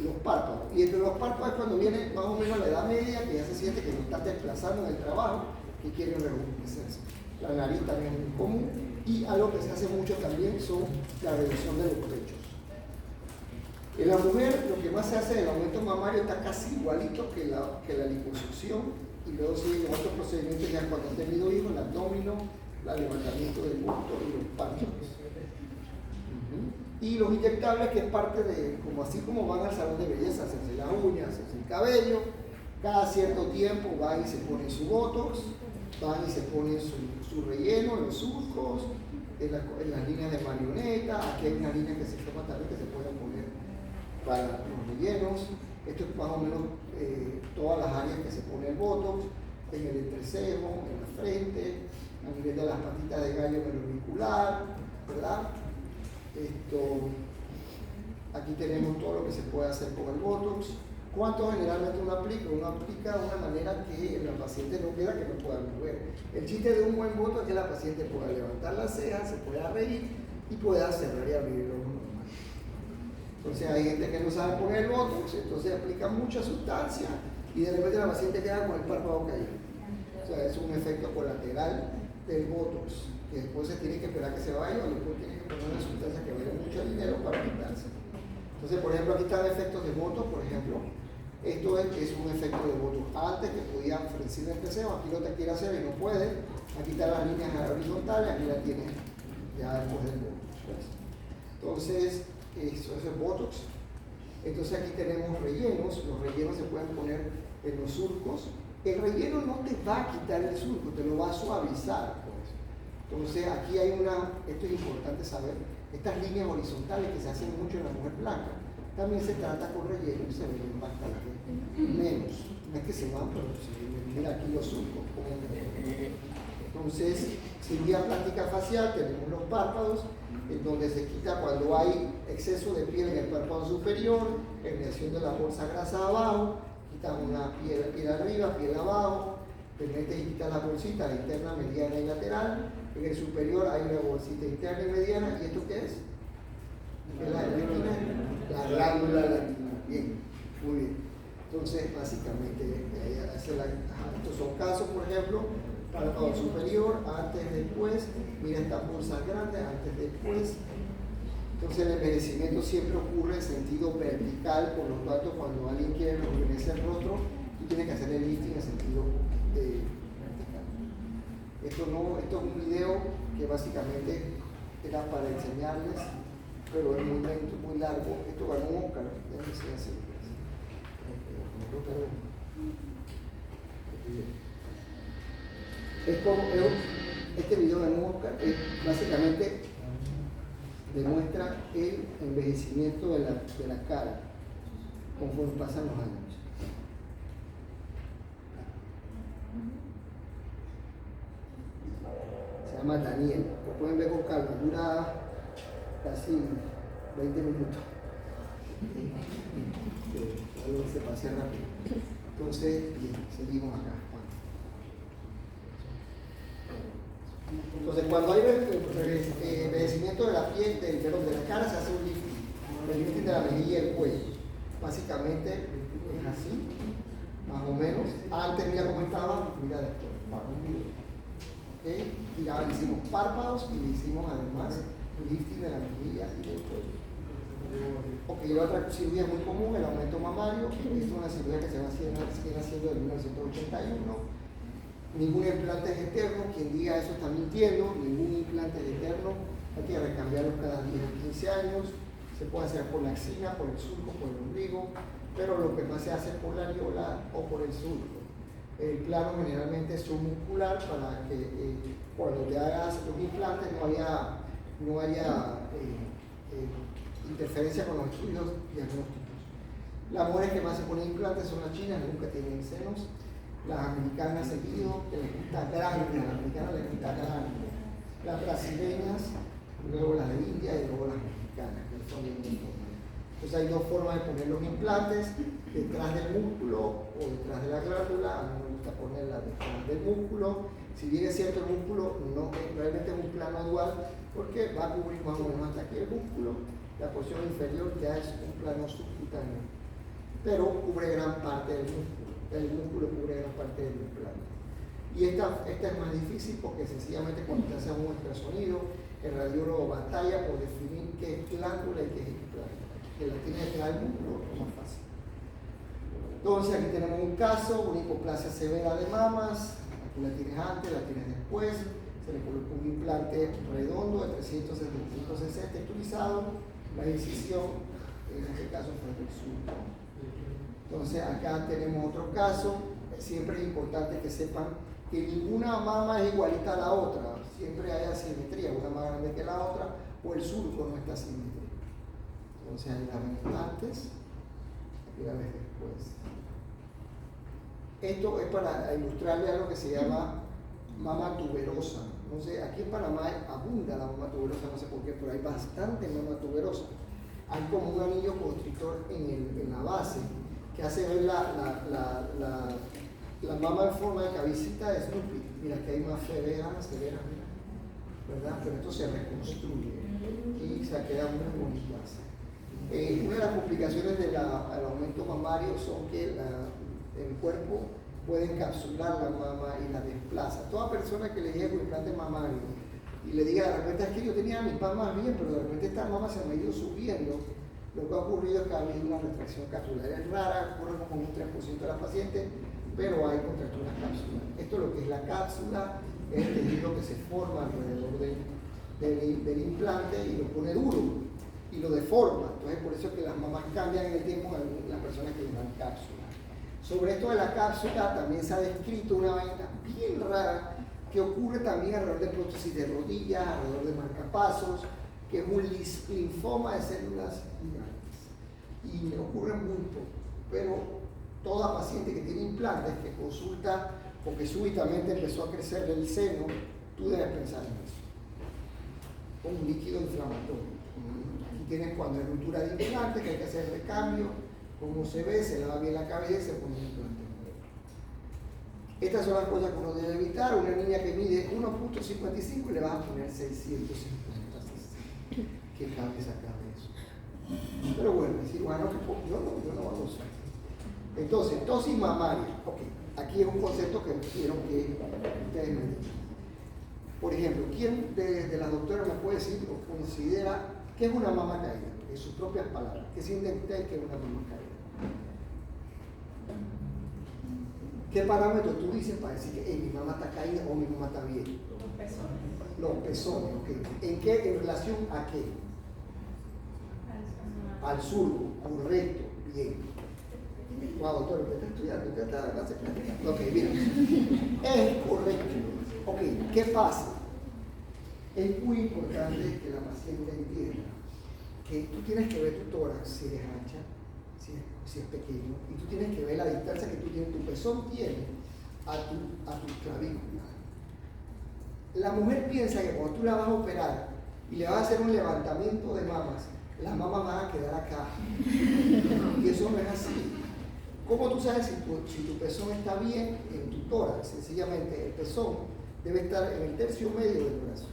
los párpados. Y entre los párpados es cuando viene más o menos la edad media, que ya se siente que no está desplazando en el trabajo, que quiere rejuvenecerse. La nariz también es muy común. Y algo que se hace mucho también son la reducción de los pechos. En la mujer lo que más se hace, el aumento mamario está casi igualito que la liposucción, y luego siguen otros procedimientos ya cuando han tenido hijos, el abdomen, el levantamiento del busto y los párpados. Y los inyectables, que es parte de, como así como van al salón de belleza, hacerse las uñas, hacerse el cabello, cada cierto tiempo van y se ponen su botox, van y se ponen su relleno, los surcos, en las líneas de marioneta. Aquí hay una línea que se toma también que se pueden poner para los rellenos. Esto es más o menos todas las áreas que se pone el botox, en el entrecejo, en la frente, a nivel de las patitas de gallo merovincular, ¿verdad? Aquí tenemos todo lo que se puede hacer con el botox. ¿Cuánto generalmente uno aplica? Uno aplica de una manera que la paciente no queda que no pueda mover. El chiste de un buen botox es que la paciente pueda levantar las cejas, se pueda reír y pueda cerrar y abrir el ojo normal. Entonces hay gente que no sabe poner el botox, entonces aplica mucha sustancia y de repente la paciente queda con el párpado caído. O sea, es un efecto colateral del botox, que después se tiene que esperar que se vaya o después tiene que poner una sustancia que vale mucho dinero para quitarse. Entonces, por ejemplo, aquí están efectos de botox, por ejemplo. Esto es un efecto de botox. Antes que podía frencir el entrecejo, aquí lo te quiere hacer y no puede. Aquí están las líneas horizontales, aquí la tienes ya después del botox. Entonces, eso es botox. Entonces aquí tenemos rellenos. Los rellenos se pueden poner en los surcos. El relleno no te va a quitar el surco, te lo va a suavizar. Entonces aquí hay esto es importante saber, estas líneas horizontales que se hacen mucho en la mujer blanca, también se trata con relleno y se ven bastante menos. No es que se van, pero mira aquí los surcos. Entonces, cirugía plástica facial, tenemos los párpados, en donde se quita cuando hay exceso de piel en el párpado superior, eliminación de la bolsa grasa abajo, quitan una piel arriba, piel abajo, te metes y quitas la bolsita, la interna, mediana y lateral. En el superior hay una bolsita interna y mediana. ¿Y esto qué es? ¿Qué es la retina? La glándula lacrimal. Bien, muy bien. Entonces, básicamente, estos son casos, por ejemplo, párpado superior, antes, después. Mira estas bolsas grandes, antes, después. Entonces, el envejecimiento siempre ocurre en sentido vertical, por lo tanto, cuando alguien quiere rejuvenecer el rostro, tú tienes que hacer el lifting en sentido vertical. Esto es un video que básicamente era para enseñarles, pero es muy lento, muy largo. Esto ganó un Oscar. Este video ganó un Oscar. Básicamente demuestra el envejecimiento de la cara conforme pasan los años. Se llama Daniel, lo pueden ver con calma, dura casi 20 minutos. Algo se pasa rápido. Entonces, bien, seguimos acá. Entonces, cuando hay envejecimiento de la piel, de la cara, se hace un lifting. El lifting de la mejilla y el cuello. Básicamente es así, más o menos. Antes, mira cómo estaba, mira después. ¿Okay? Y ahora le hicimos párpados y le hicimos además lifting de la mejilla y del cuello. Ok, y otra cirugía muy común, el aumento mamario. Es una cirugía que se viene haciendo desde 1981. Ningún implante es eterno, quien diga eso está mintiendo, ningún implante es eterno, hay que recambiarlos cada 10 o 15 años, se puede hacer por la axila, por el surco, por el ombligo, pero lo que más se hace es por la areola o por el surco. El plano generalmente es submuscular para que cuando te hagas los implantes no haya interferencia con los estudios diagnósticos. Las mujeres que más se ponen implantes son las chinas, nunca tienen senos. Las americanas seguido, que les gusta grande, a las americanas les gusta grande. Las brasileñas, luego las de India y luego las mexicanas, que son bien importantes. Entonces Entonces hay dos formas de poner los implantes, detrás del músculo o detrás de la glándula. A mí me gusta ponerla detrás del músculo. Si bien es cierto, el músculo no realmente es un plano dual, porque va a cubrir más o menos hasta aquí el músculo. La porción inferior ya es un plano subcutáneo, pero cubre gran parte del músculo. El músculo cubre gran parte del implante. Y esta es más difícil porque sencillamente cuando te hacen un ultrasonido, el radiólogo batalla por definir qué es glándula y qué es implante. Que la tienes detrás del músculo es más fácil. Entonces aquí tenemos un caso, una hipoplasia severa de mamas. Aquí la tienes antes, la tienes después. Se le coloca un implante redondo de 375 cc texturizado. La incisión, en este caso fue el sur. Entonces acá tenemos otro caso. Siempre es importante que sepan que ninguna mama es igualita a la otra. Siempre hay asimetría, una más grande que la otra, o el surco no está simétrico. Entonces ahí la ven antes, aquí la ves después. Esto es para ilustrarle algo que se llama mama tuberosa. No sé, aquí en Panamá abunda la mama tuberosa, no sé por qué, pero hay bastante mama tuberosa. Hay como un anillo constrictor en la base que hace ver la mama en forma de cabecita de Snoopy. Mira, que hay más severas, mira, ¿verdad? Pero esto se reconstruye y se quedan muy bonitas. Una de las complicaciones del aumento mamario son que el cuerpo puede encapsular la mama y la desplaza. Toda persona que le llegue con implante mamario y le diga de repente es que yo tenía mis mamas bien, pero de repente esta mama se me ha ido subiendo, lo que ha ocurrido es que ha habido una retracción capsular. Es rara, ocurre como un 3% de las pacientes, pero hay contracturas capsulares. Esto es lo que es la cápsula, es el tejido que se forma alrededor del implante y lo pone duro y lo deforma. Entonces por eso es que las mamas cambian en el tiempo en las personas que llevan cápsula. Sobre esto de la cápsula también se ha descrito una vaina bien rara que ocurre también alrededor de prótesis de rodillas, alrededor de marcapasos, que es un linfoma de células gigantes. Y ocurre muy poco, pero toda paciente que tiene implantes, que consulta porque súbitamente empezó a crecer el seno, tú debes pensar en eso. Con un líquido inflamatorio. Aquí tienes cuando hay ruptura de implante, que hay que hacer recambio, como se ve, se lava bien la cabeza y se pone un implante nuevo. Estas son las cosas que uno debe evitar. Una niña que mide 1.55 y le vas a poner 650 cc. ¿Qué cabeza cabe eso? Pero bueno, el cirujano que yo no lo sé. Entonces, tosis mamaria. Ok, aquí es un concepto que quiero que ustedes me digan. Por ejemplo, ¿quién de las doctoras me puede decir o considera qué es una mama caída? En sus propias palabras. ¿Qué sienten ustedes que es una mama caída? ¿Qué parámetro tú dices para decir que mi mamá está caída o mi mamá está bien? Los pezones. Los pezones, ok. ¿En qué? ¿En relación a qué? Al surco, correcto, bien. Wow, doctor, usted está estudiando, usted está en la secretaría. Ok, bien. Es correcto. Ok, ¿qué pasa? Es muy importante que la paciente entienda que tú tienes que ver tu tórax, si eres ancha, si es pequeño, y tú tienes que ver la distancia que tú tienes, tu pezón tiene a tu clavícula. La mujer piensa que cuando tú la vas a operar y le vas a hacer un levantamiento de mamas, las mamas van a quedar acá. Y eso no es así. ¿Cómo tú sabes si tu pezón está bien en tu tórax? Sencillamente el pezón debe estar en el tercio medio del brazo,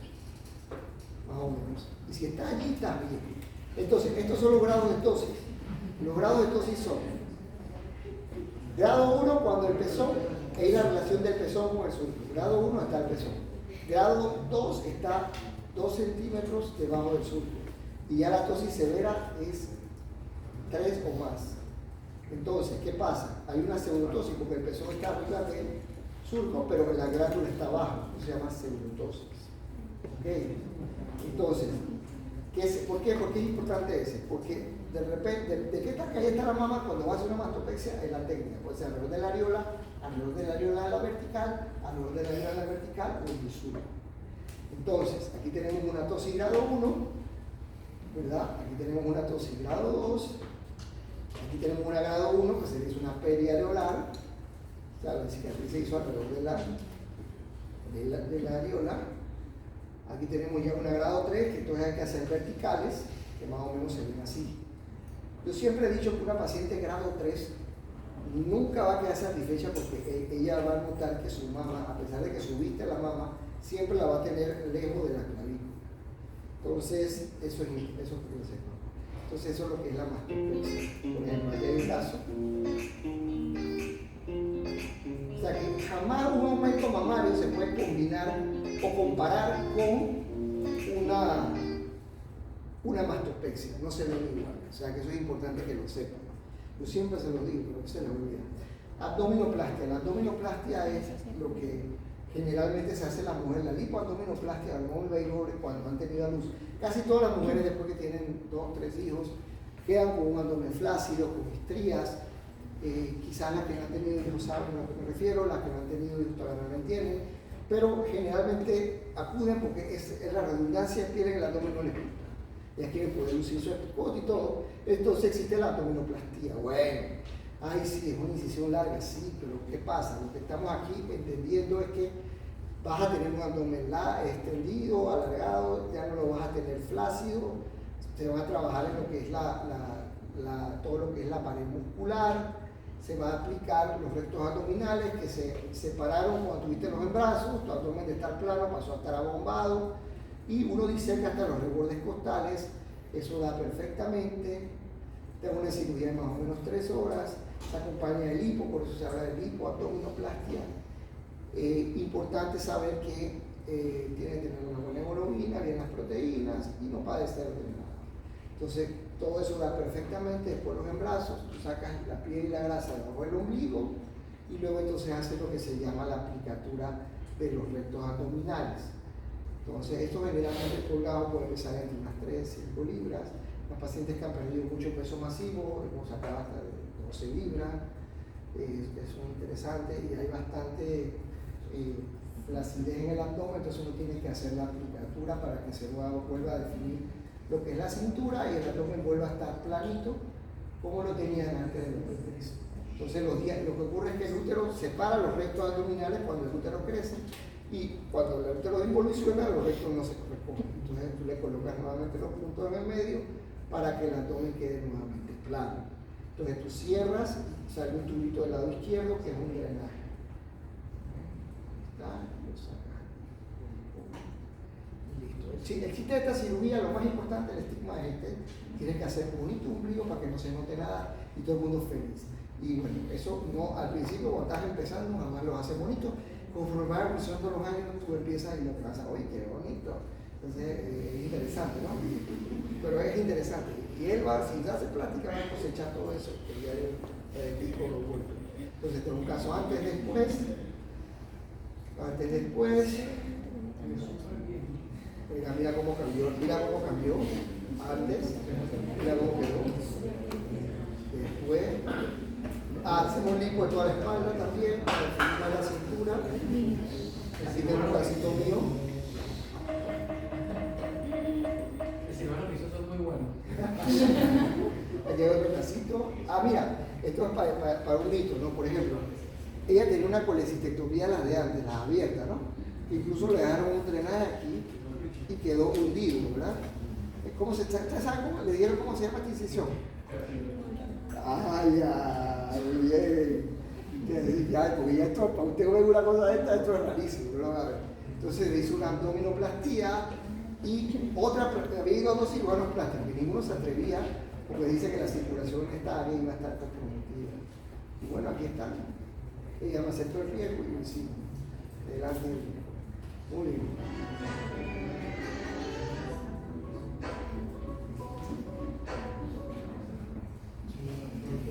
más o menos. Y si está allí, está bien. Entonces, estos son los grados de tosis. Los grados de tosis son grado 1 cuando el pezón es la relación del pezón con el surco. Grado 1 está el pezón. Grado 2 está 2 centímetros debajo del surco. Y ya la tosis severa es 3 o más. Entonces, ¿qué pasa? Hay una pseudotosis porque el pezón está arriba del surco, pero la glándula está abajo. Se llama pseudotosis. ¿Okay? Entonces, ¿por qué? ¿Por qué es importante ese? Porque de repente, ¿de qué caída está la mama cuando va a hacer una mastopexia? En la técnica. Puede ser alrededor de la areola de la vertical, alrededor de la areola de la vertical o en el surco. Entonces, aquí tenemos una tosis grado 1, ¿verdad? Aquí tenemos una tosis grado 2, aquí tenemos una grado 1, que se dice una periareolar, o sea, la cicatriz se hizo alrededor de la areola. Aquí tenemos ya una grado 3, que entonces hay que hacer verticales, que más o menos se ven así. Yo siempre he dicho que una paciente grado 3 nunca va a quedar satisfecha porque ella va a notar que su mama, a pesar de que subiste la mama, siempre la va a tener lejos de la clavícula. Entonces, eso es que yo sepa. Entonces, eso es lo que es la mastopexia. Por ejemplo, aquí hay un caso. O sea que jamás un aumento mamario se puede combinar o comparar con una mastopexia. No se ven igual. O sea que eso es importante que lo sepan. Yo siempre se los digo, pero se les olvida. Abdominoplastia. La abdominoplastia es lo que generalmente se hace en las mujeres. La lipoabdominoplastia, no cuando han tenido a luz. Casi todas las mujeres después que tienen 2 o 3 hijos quedan con un abdomen flácido, con estrías. Quizás las que no han tenido hijos saben a lo que me refiero, las que no han tenido hijos todavía no lo entienden, pero generalmente acuden porque es la redundancia, quieren el abdomen no les gusta. Ya quieren poder lucir su epicote y todo. Entonces existe la abdominoplastía. Bueno, ay sí, es una incisión larga, sí, pero ¿qué pasa? Lo que estamos aquí entendiendo es que vas a tener un abdomen extendido, alargado, ya no lo vas a tener flácido, se va a trabajar en lo que es todo lo que es la pared muscular, se va a aplicar los rectos abdominales que se separaron cuando tuviste los embrazos, tu abdomen de estar plano pasó a estar abombado, y uno diseca hasta los rebordes costales, eso da perfectamente. Tengo una cirugía de más o menos 3 horas, se acompaña de lipo, por eso se habla de lipoabdominoplastia. Importante saber que tiene que tener una buena hemoglobina, bien las proteínas y no padecer de nada. Entonces, todo eso da perfectamente. Después los embrazos, tú sacas la piel y la grasa debajo del ombligo y luego entonces haces lo que se llama la aplicatura de los rectos abdominales. Entonces, esto generalmente colgado puede pesar entre unas 3-5 libras. Las pacientes que han perdido mucho peso masivo, hemos sacado hasta de 12 libras. Eso es interesante y hay bastante flacidez en el abdomen, entonces uno tiene que hacer la aplicatura para que se vuelva a definir lo que es la cintura y el abdomen vuelva a estar planito como lo tenían antes del hiperterismo. Entonces lo que ocurre es que el útero separa los rectos abdominales cuando el útero crece y cuando el útero involuciona los rectos no se corresponden. Entonces tú le colocas nuevamente los puntos en el medio para que el abdomen quede nuevamente plano. Entonces tú cierras, sale un tubito del lado izquierdo que es un drenaje. Listo. El chiste de esta cirugía, lo más importante, el estigma es tienes que hacer bonito ombligo para que no se note nada y todo el mundo feliz. Y bueno, eso no, al principio cuando estás empezando jamás lo haces bonito. Conforme va evolucionando los años, tú empiezas y lo pensas, oye, qué bonito. Entonces es interesante, ¿no? Pero es interesante. Y él va, si se hace plástica, va a cosechar todo eso que ya el tipo lo vuelve. Entonces tengo un caso antes, después. Mira cómo cambió antes, mira cómo quedó. Después, hacemos lipo de toda la espalda también, para encima de la cintura. Así que un pedacito mío. El cirujano pisoso es muy bueno. Aquí hay otro pedacito. Mira, esto es para un mito, ¿no? Por ejemplo, ella tenía una colecistectomía, las de antes, las abiertas, ¿no? Incluso le dejaron un drenaje aquí y quedó hundido, ¿verdad? ¿Cómo se le dijeron cómo se llama esta incisión? Ya, muy bien. Ya, porque ya esto, para usted ve una cosa de esta, esto es rarísimo, ¿no? A ver. Entonces le hizo una abdominoplastía y había ido a 2 cirujanos plásticos y ninguno se atrevía porque dice que la circulación en esta área iba a estar comprometida. Y bueno, aquí está. Ella me aceptó el riesgo y lo hicimos. Delante del riesgo. Muy bien.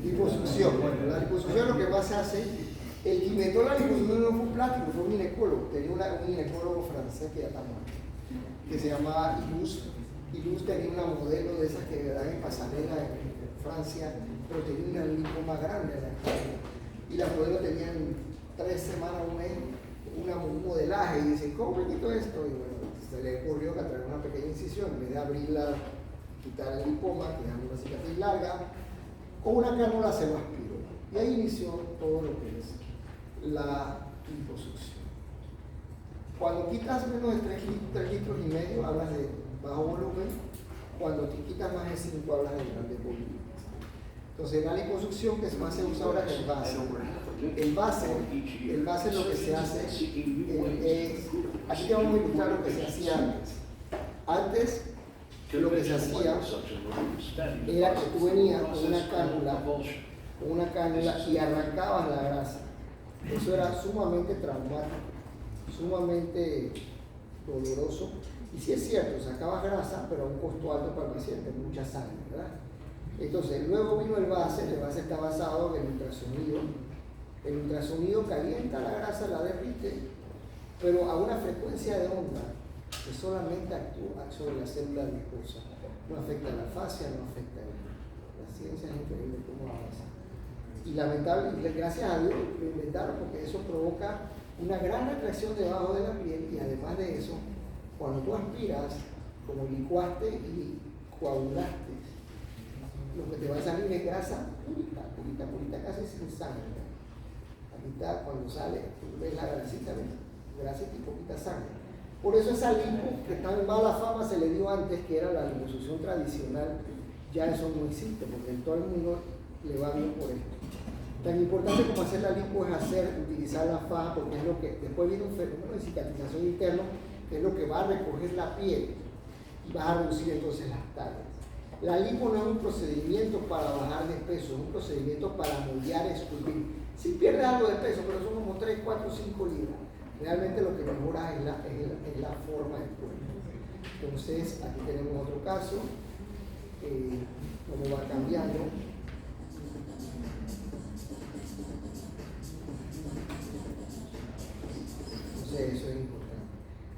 Liposucción. Bueno, la liposucción lo que más se hace, el que inventó la liposucción no fue un plástico, fue un ginecólogo. Tenía un ginecólogo francés que ya está muerto, que se llamaba Ilus. Ilus tenía una modelo de esas que dan en pasarela en Francia, pero tenía una lipo más grande en la espalda. Y las modelos tenían 3 semanas, un mes, un modelaje y dicen, ¿cómo me quito esto? Y bueno, se le ocurrió que traer una pequeña incisión, en vez de abrirla, quitar el lipoma, que es una cicatriz larga, con una cánula se lo aspiró. Y ahí inició todo lo que es la liposucción. Cuando quitas menos de 3 litros y medio, hablas de bajo volumen. Cuando te quitas más de 5, hablas de grande volumen. Entonces, la liposucción que más se usa ahora es el base. El base lo que se hace es, aquí te vamos a ilustrar lo que se hacía antes. Antes, lo que se hacía era que tú venías con una cánula y arrancabas la grasa. Eso era sumamente traumático, sumamente doloroso. Y sí es cierto, sacabas grasa, pero a un costo alto para el paciente, mucha sangre, ¿verdad? Entonces, luego vino el base está basado en el ultrasonido. El ultrasonido calienta la grasa, la derrite, pero a una frecuencia de onda que solamente actúa sobre la célula adiposa. No afecta la fascia, no afecta la ciencia, es increíble cómo avanza. Y lamentablemente, gracias a Dios, lo inventaron porque eso provoca una gran retracción debajo de la piel y además de eso, cuando tú aspiras, como licuaste y coagulaste, lo que te va a salir es grasa purita, casi sin sangre. Ahorita cuando sale, tú ves la grasita, ¿ves? Grasita y poquita sangre. Por eso esa lipo, que tan mala fama se le dio antes, que era la liposucción tradicional, ya eso no existe, porque todo el mundo le va bien por esto. Tan importante como hacer la lipo es utilizar la faja, porque es lo que, después viene un fenómeno de cicatrización interno, que es lo que va a recoger la piel y va a reducir entonces las tallas. La lipo no es un procedimiento para bajar de peso, es un procedimiento para moldear, esculpir. Sí pierde algo de peso, pero son como 3, 4, 5 libras. Realmente lo que mejora es la forma del cuerpo. Entonces, aquí tenemos otro caso, cómo va cambiando. Entonces, eso es importante.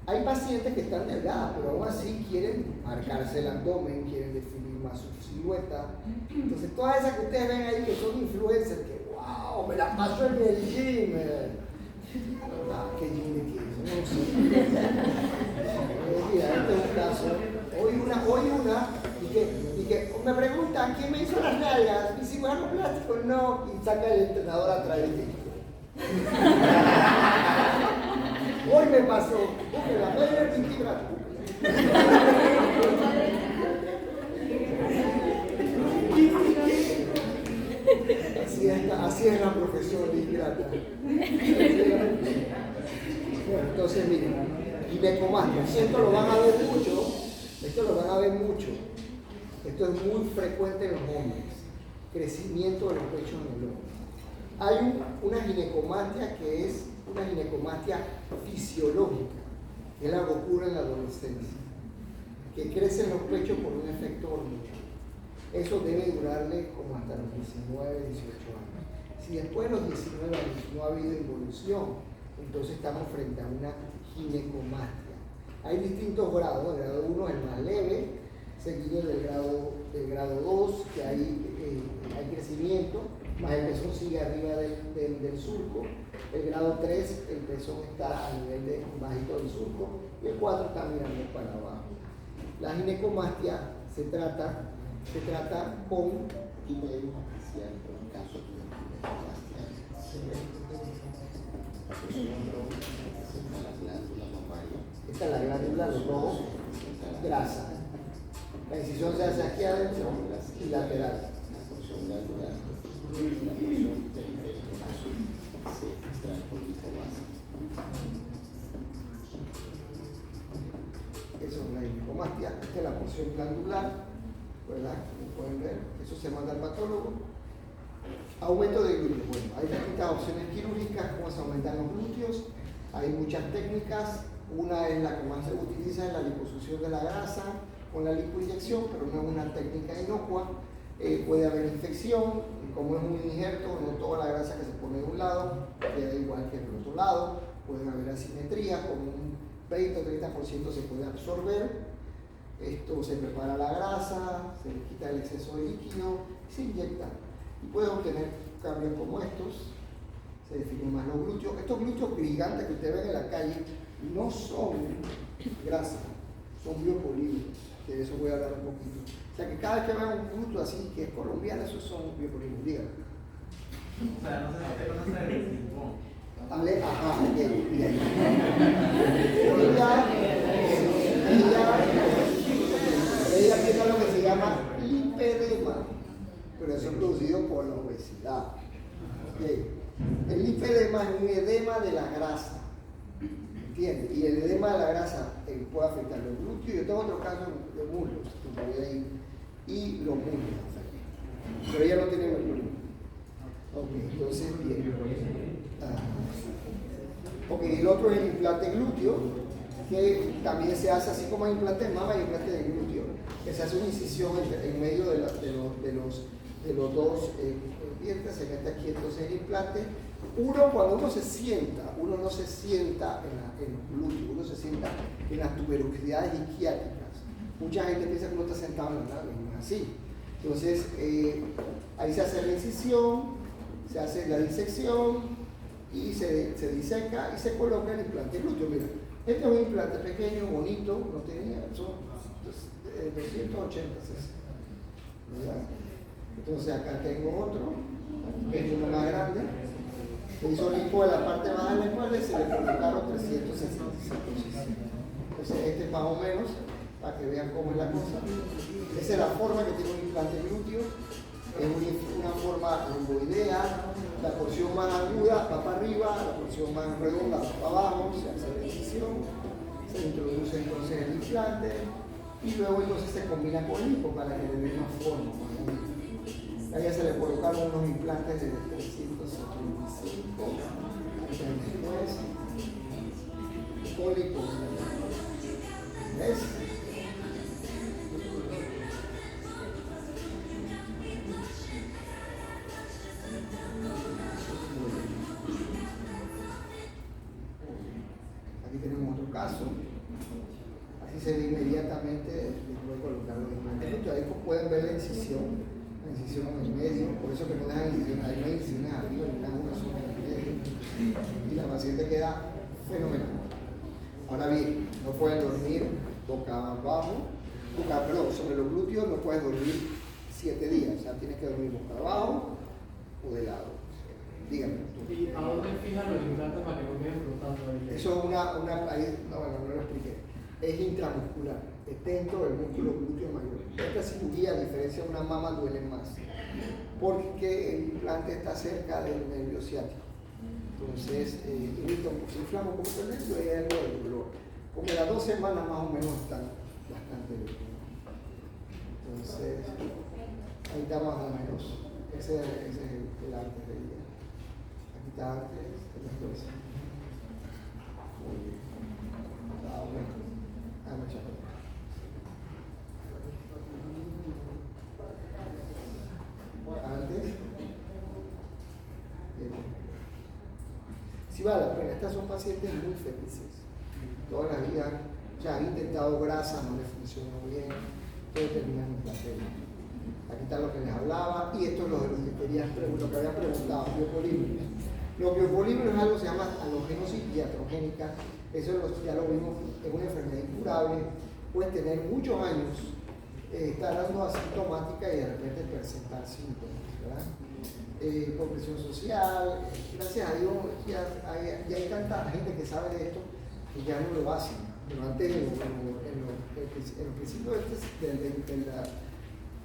Hay pacientes que están delgadas, pero aún así quieren marcarse el abdomen, quieren definir más su silueta. Entonces, todas esas que ustedes ven ahí que son influencers, que wow, me la paso en el gym. ¿Qué gym de qué? No sé. Mira, este es un caso. Hoy una, y que me preguntan, ¿quién me hizo las nalgas? ¿Mi cirujano plástico? No, y saca el entrenador atrás de ti. Hoy me pasó, porque la media es 20 grados. Así es la profesión de ingrata. Bueno, entonces miren, ginecomastia, esto lo van a ver mucho, esto es muy frecuente en los hombres, crecimiento de los pechos en el hombre. Hay una ginecomastia que es una ginecomastia fisiológica, que es la que ocurre en la adolescencia, que crecen los pechos por un efecto hormonal. Eso debe durarle como hasta los 19, 18 años. Si después de los 19 años no ha habido evolución, entonces estamos frente a una ginecomastia. Hay distintos grados. El grado 1 es el más leve, seguido del grado 2, que hay crecimiento, más el pezón sigue arriba del surco. El grado 3, el pezón está a nivel bajito del surco, y el 4 está mirando para abajo. La ginecomastia se trata con esta es la glándula de rojo, grasa. La incisión se hace aquí adentro y lateral. Eso es la ginecomastia. Esta es la porción glandular, ¿verdad? Como pueden ver, eso se manda al patólogo. Aumento de glúteos. Bueno, hay distintas opciones quirúrgicas, cómo se aumentan los glúteos. Hay muchas técnicas. Una es la que más se utiliza en la liposucción de la grasa con la lipoinyección, pero no es una técnica inocua. Puede haber infección, como es un injerto, no toda la grasa que se pone de un lado queda igual que del otro lado. Pueden haber asimetrías, como un 20 o 30% se puede absorber. Esto se prepara la grasa, se le quita el exceso de líquido y se inyecta. Y puedes obtener cambios como estos. Se definen más los glúteos. Estos glúteos gigantes que ustedes ven en la calle no son grasa, son biopolímeros, que de eso voy a hablar un poquito. O sea que cada vez que vean un glúteo así que es colombiano, esos son biopolímeros. Díganme. O sea, no se conoce el ping-pong. Ajá, bien. Ella tiene lo que se llama lipedema. pero eso es producido por la obesidad. Okay. El linfedema es un edema de la grasa, ¿entiendes? Y el edema de la grasa puede afectar los glúteos. Yo tengo otro caso de muslos, y los muslos, pero ella no tiene mercurio. Ok, entonces bien. Ok, el otro es el implante glúteo, que también se hace así como hay implante de mama y implante de glúteo, que se hace una incisión en medio de los dos dientes, se mete aquí entonces el implante. Cuando uno se sienta, uno no se sienta en los glúteos, uno se sienta en las tuberosidades isquiáticas. Mucha gente piensa que uno está sentado en la nave, no es así. Entonces, ahí se hace la incisión, se hace la disección y se diseca y se coloca el implante glúteo. Mira, este es un implante pequeño, bonito, no tenía, son 280 ¿verdad? Entonces acá tengo otro, que es uno más grande. Se hizo lipo de la parte baja de la espalda y se le colocaron 365. Entonces este es más o menos, para que vean cómo es la cosa. Esa es la forma que tiene un implante glúteo. Es una forma romboidea. La porción más aguda va para arriba, la porción más redonda va para abajo, se hace la incisión, se introduce entonces el implante y luego entonces se combina con lipo para que le dé más forma. A ella se le colocaron unos implantes de 375, después con lipo. ¿Ves? Aquí tenemos otro caso. Así se ve inmediatamente después de colocar los implantes. Ahí pueden ver la incisión en el medio, por eso que no dejan incisiones, hay no hay incisiones arriba ni nada, una sola en el medio. Y la paciente queda fenomenal. Ahora bien, no pueden dormir boca abajo, sobre los glúteos no puedes dormir 7 días, o sea, tienes que dormir boca abajo o de lado. Dígame. ¿Y a dónde fijan los implantes para que no queden flotando ahí? Eso es no lo expliqué. Es intramuscular, es dentro del músculo glúteo mayor. Esta cirugía, a diferencia de una mama, duele más, porque el implante está cerca del nervio ciático. Entonces, se inflama un poquito el nervio y hay algo de dolor. Como las 2 semanas más o menos están bastante bien. Entonces, ahí está más o menos. Ese es el antes del día. Aquí está antes, después. Muy bien. Bueno. Antes, si vale la pena, estas son pacientes muy felices. Toda la vida ya han intentado grasa, no les funcionó bien, todo termina en placer. Aquí está lo que les hablaba, y esto es lo que había preguntado, biopolímeros. Los biopolímeros es algo que se llama halogenosis iatrogénica. Eso ya lo vimos, es una enfermedad incurable, puede tener muchos años, estar dando asintomática y de repente presentar síntomas, ¿verdad? Por presión social, gracias a Dios ya hay tanta gente que sabe de esto que ya no lo hacen, pero antes en los principios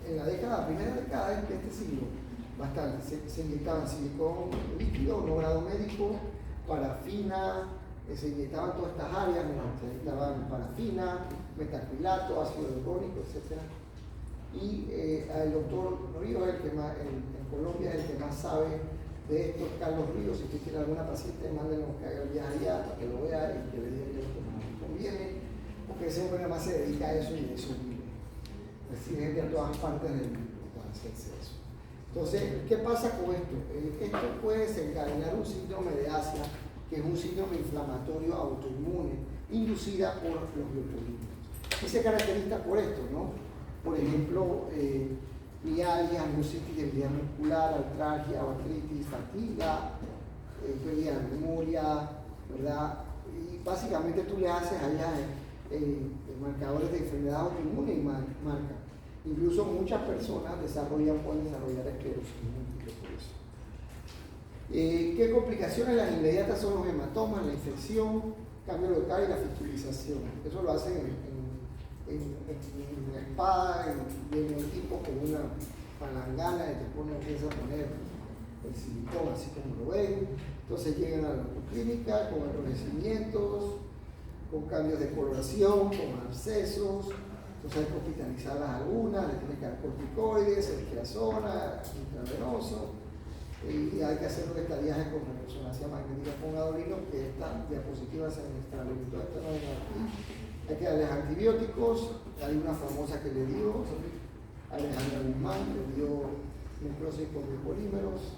en la primera década de este siglo, bastante, se inyectaban silicón líquido, no grado médico, parafina, se inyectaban todas estas áreas, se inyectaban parafina, metacrilato, ácido hialurónico, etc. Y el doctor Ríos, en Colombia, es el que más sabe de esto, Carlos Ríos. Si usted tiene alguna paciente, mándenos que haga el viaje allá para que lo vea y que le diga que lo que conviene, porque ese hombre además se dedica a eso y eso vive. Recibe gente a todas partes del mundo para hacerse eso. Entonces, ¿qué pasa con esto? Esto puede desencadenar un síndrome de Asia, que es un síndrome inflamatorio autoinmune inducida por los biopolímeros. Y se caracteriza por esto, ¿no? Por ejemplo, mialgia, anusitis, debilidad muscular, artralgia, artritis, fatiga, pérdida de memoria, ¿verdad? Y básicamente tú le haces allá marcadores de enfermedad autoinmune y marca. Incluso muchas personas pueden desarrollar esclerosis múltiple por eso. ¿Qué complicaciones? Las inmediatas son los hematomas, la infección, cambio local y la fistulización. Eso lo hacen en la espada, en el tipo con palangana y te empieza a poner el silicón así como lo ven. Entonces llegan a la clínica con enrojecimientos, con cambios de coloración, con abscesos. Entonces hay que hospitalizarlas algunas, le tienen que dar corticoides, esquiazona, intravenoso, y hay que hacer un estadiaje con resonancia magnética con gadolino, que esta diapositiva se muestra todo esto no viene aquí. Hay que darles antibióticos. Hay una famosa que le dio Alejandra Guzmán, le dio necrosis por biopolímeros.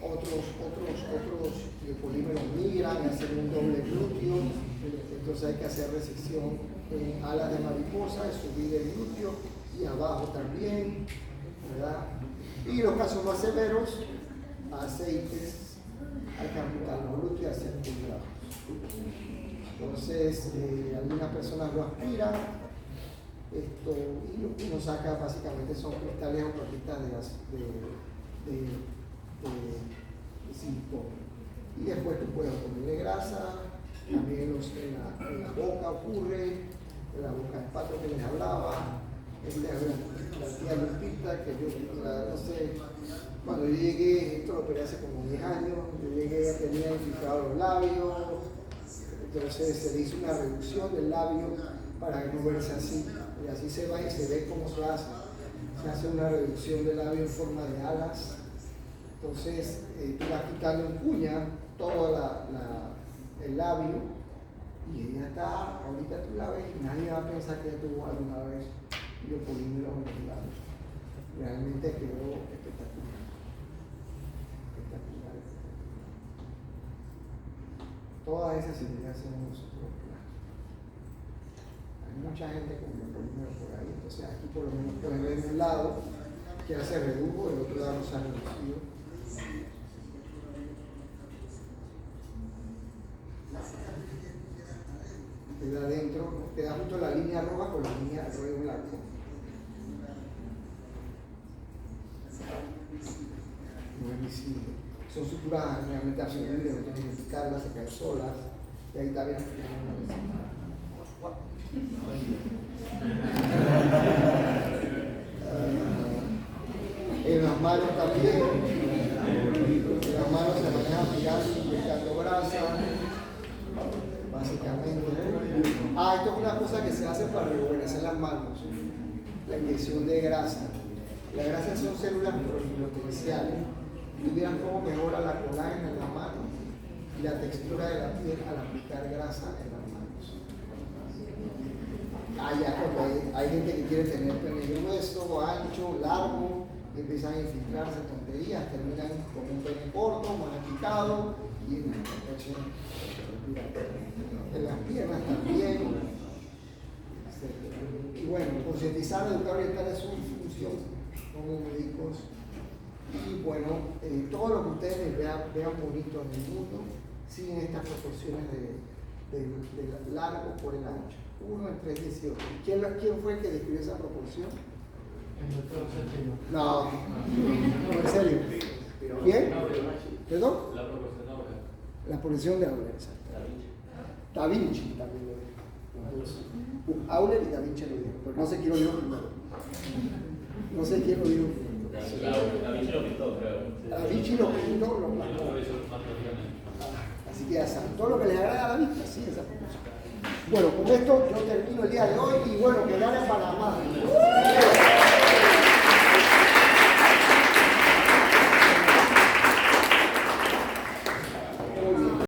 Otros biopolímeros migran y hacen un doble glúteo. Entonces hay que hacer resección en alas de mariposa, subir el glúteo y abajo también, ¿verdad? Y los casos más severos, aceites, hay que amputar los glúteos y hacer pulgados. Entonces, algunas personas lo aspiran, y lo que uno saca básicamente son cristales o plaquitas de silicona. Y después tú puedes ponerle grasa, también en la boca ocurre, en la boca de pato que les hablaba, la tía Lupita, que yo no sé, cuando yo llegué, esto lo operé hace como 10 años, yo llegué, ella tenía infiltrados los labios, entonces se le hizo una reducción del labio para no verse así, y así se va y se ve cómo se hace. Se hace una reducción del labio en forma de alas, entonces tú vas quitando en cuña todo el labio, y ella está, ahorita tú la ves y nadie va a pensar que tuvo alguna vez biopolímeros en los labios. Realmente quedó espectacular. Espectacular. Todas esas cirugías hacemos nosotros. Hay mucha gente con biopolímeros por ahí, entonces aquí por lo menos pueden ver un lado que hace redujo, el otro lado no se ha reducido. Queda adentro, queda justo la línea roja con la línea del rollo blanco. No es visible. Son suturas realmente absorbibles, no tienen que picarlas, se caen solas. Y ahí también en las manos también. En las manos se maneja picando grasa. Básicamente. Esto es una cosa que se hace para rejuvenecer las manos, la inyección de grasa. Las grasas son células micronutricionales. Y miran cómo mejora la colágena en la mano y la textura de la piel al aplicar grasa en las manos. Hay gente que quiere tener pene grueso, ancho, largo, empiezan a infiltrarse tonterías, terminan con un pene corto, magnificado y en las piernas también. Y bueno, concientizar, educar, orientar es su función como médicos. Y bueno, todo lo que ustedes vean bonito en el mundo siguen estas proporciones de largo por el ancho. 1 en 3,18. ¿Quién fue el que describió esa proporción? El doctor Sergio. No, en serio. ¿Quién? ¿Perdón? La proporción de Auler. La proporción de Auler, exacto. Da Vinci también lo dijo. Auler y Da Vinci lo dijo, pero no sé quién lo dijo primero. No sé quién lo dijo primero. Da Vinci lo pintó, creo. Da Vinci lo pintó, lo plasmó. Así que ya saben, todo lo que les agrada a la vista, sí, esa proporción. Bueno, con esto yo termino el día de hoy y bueno, que gane Panamá.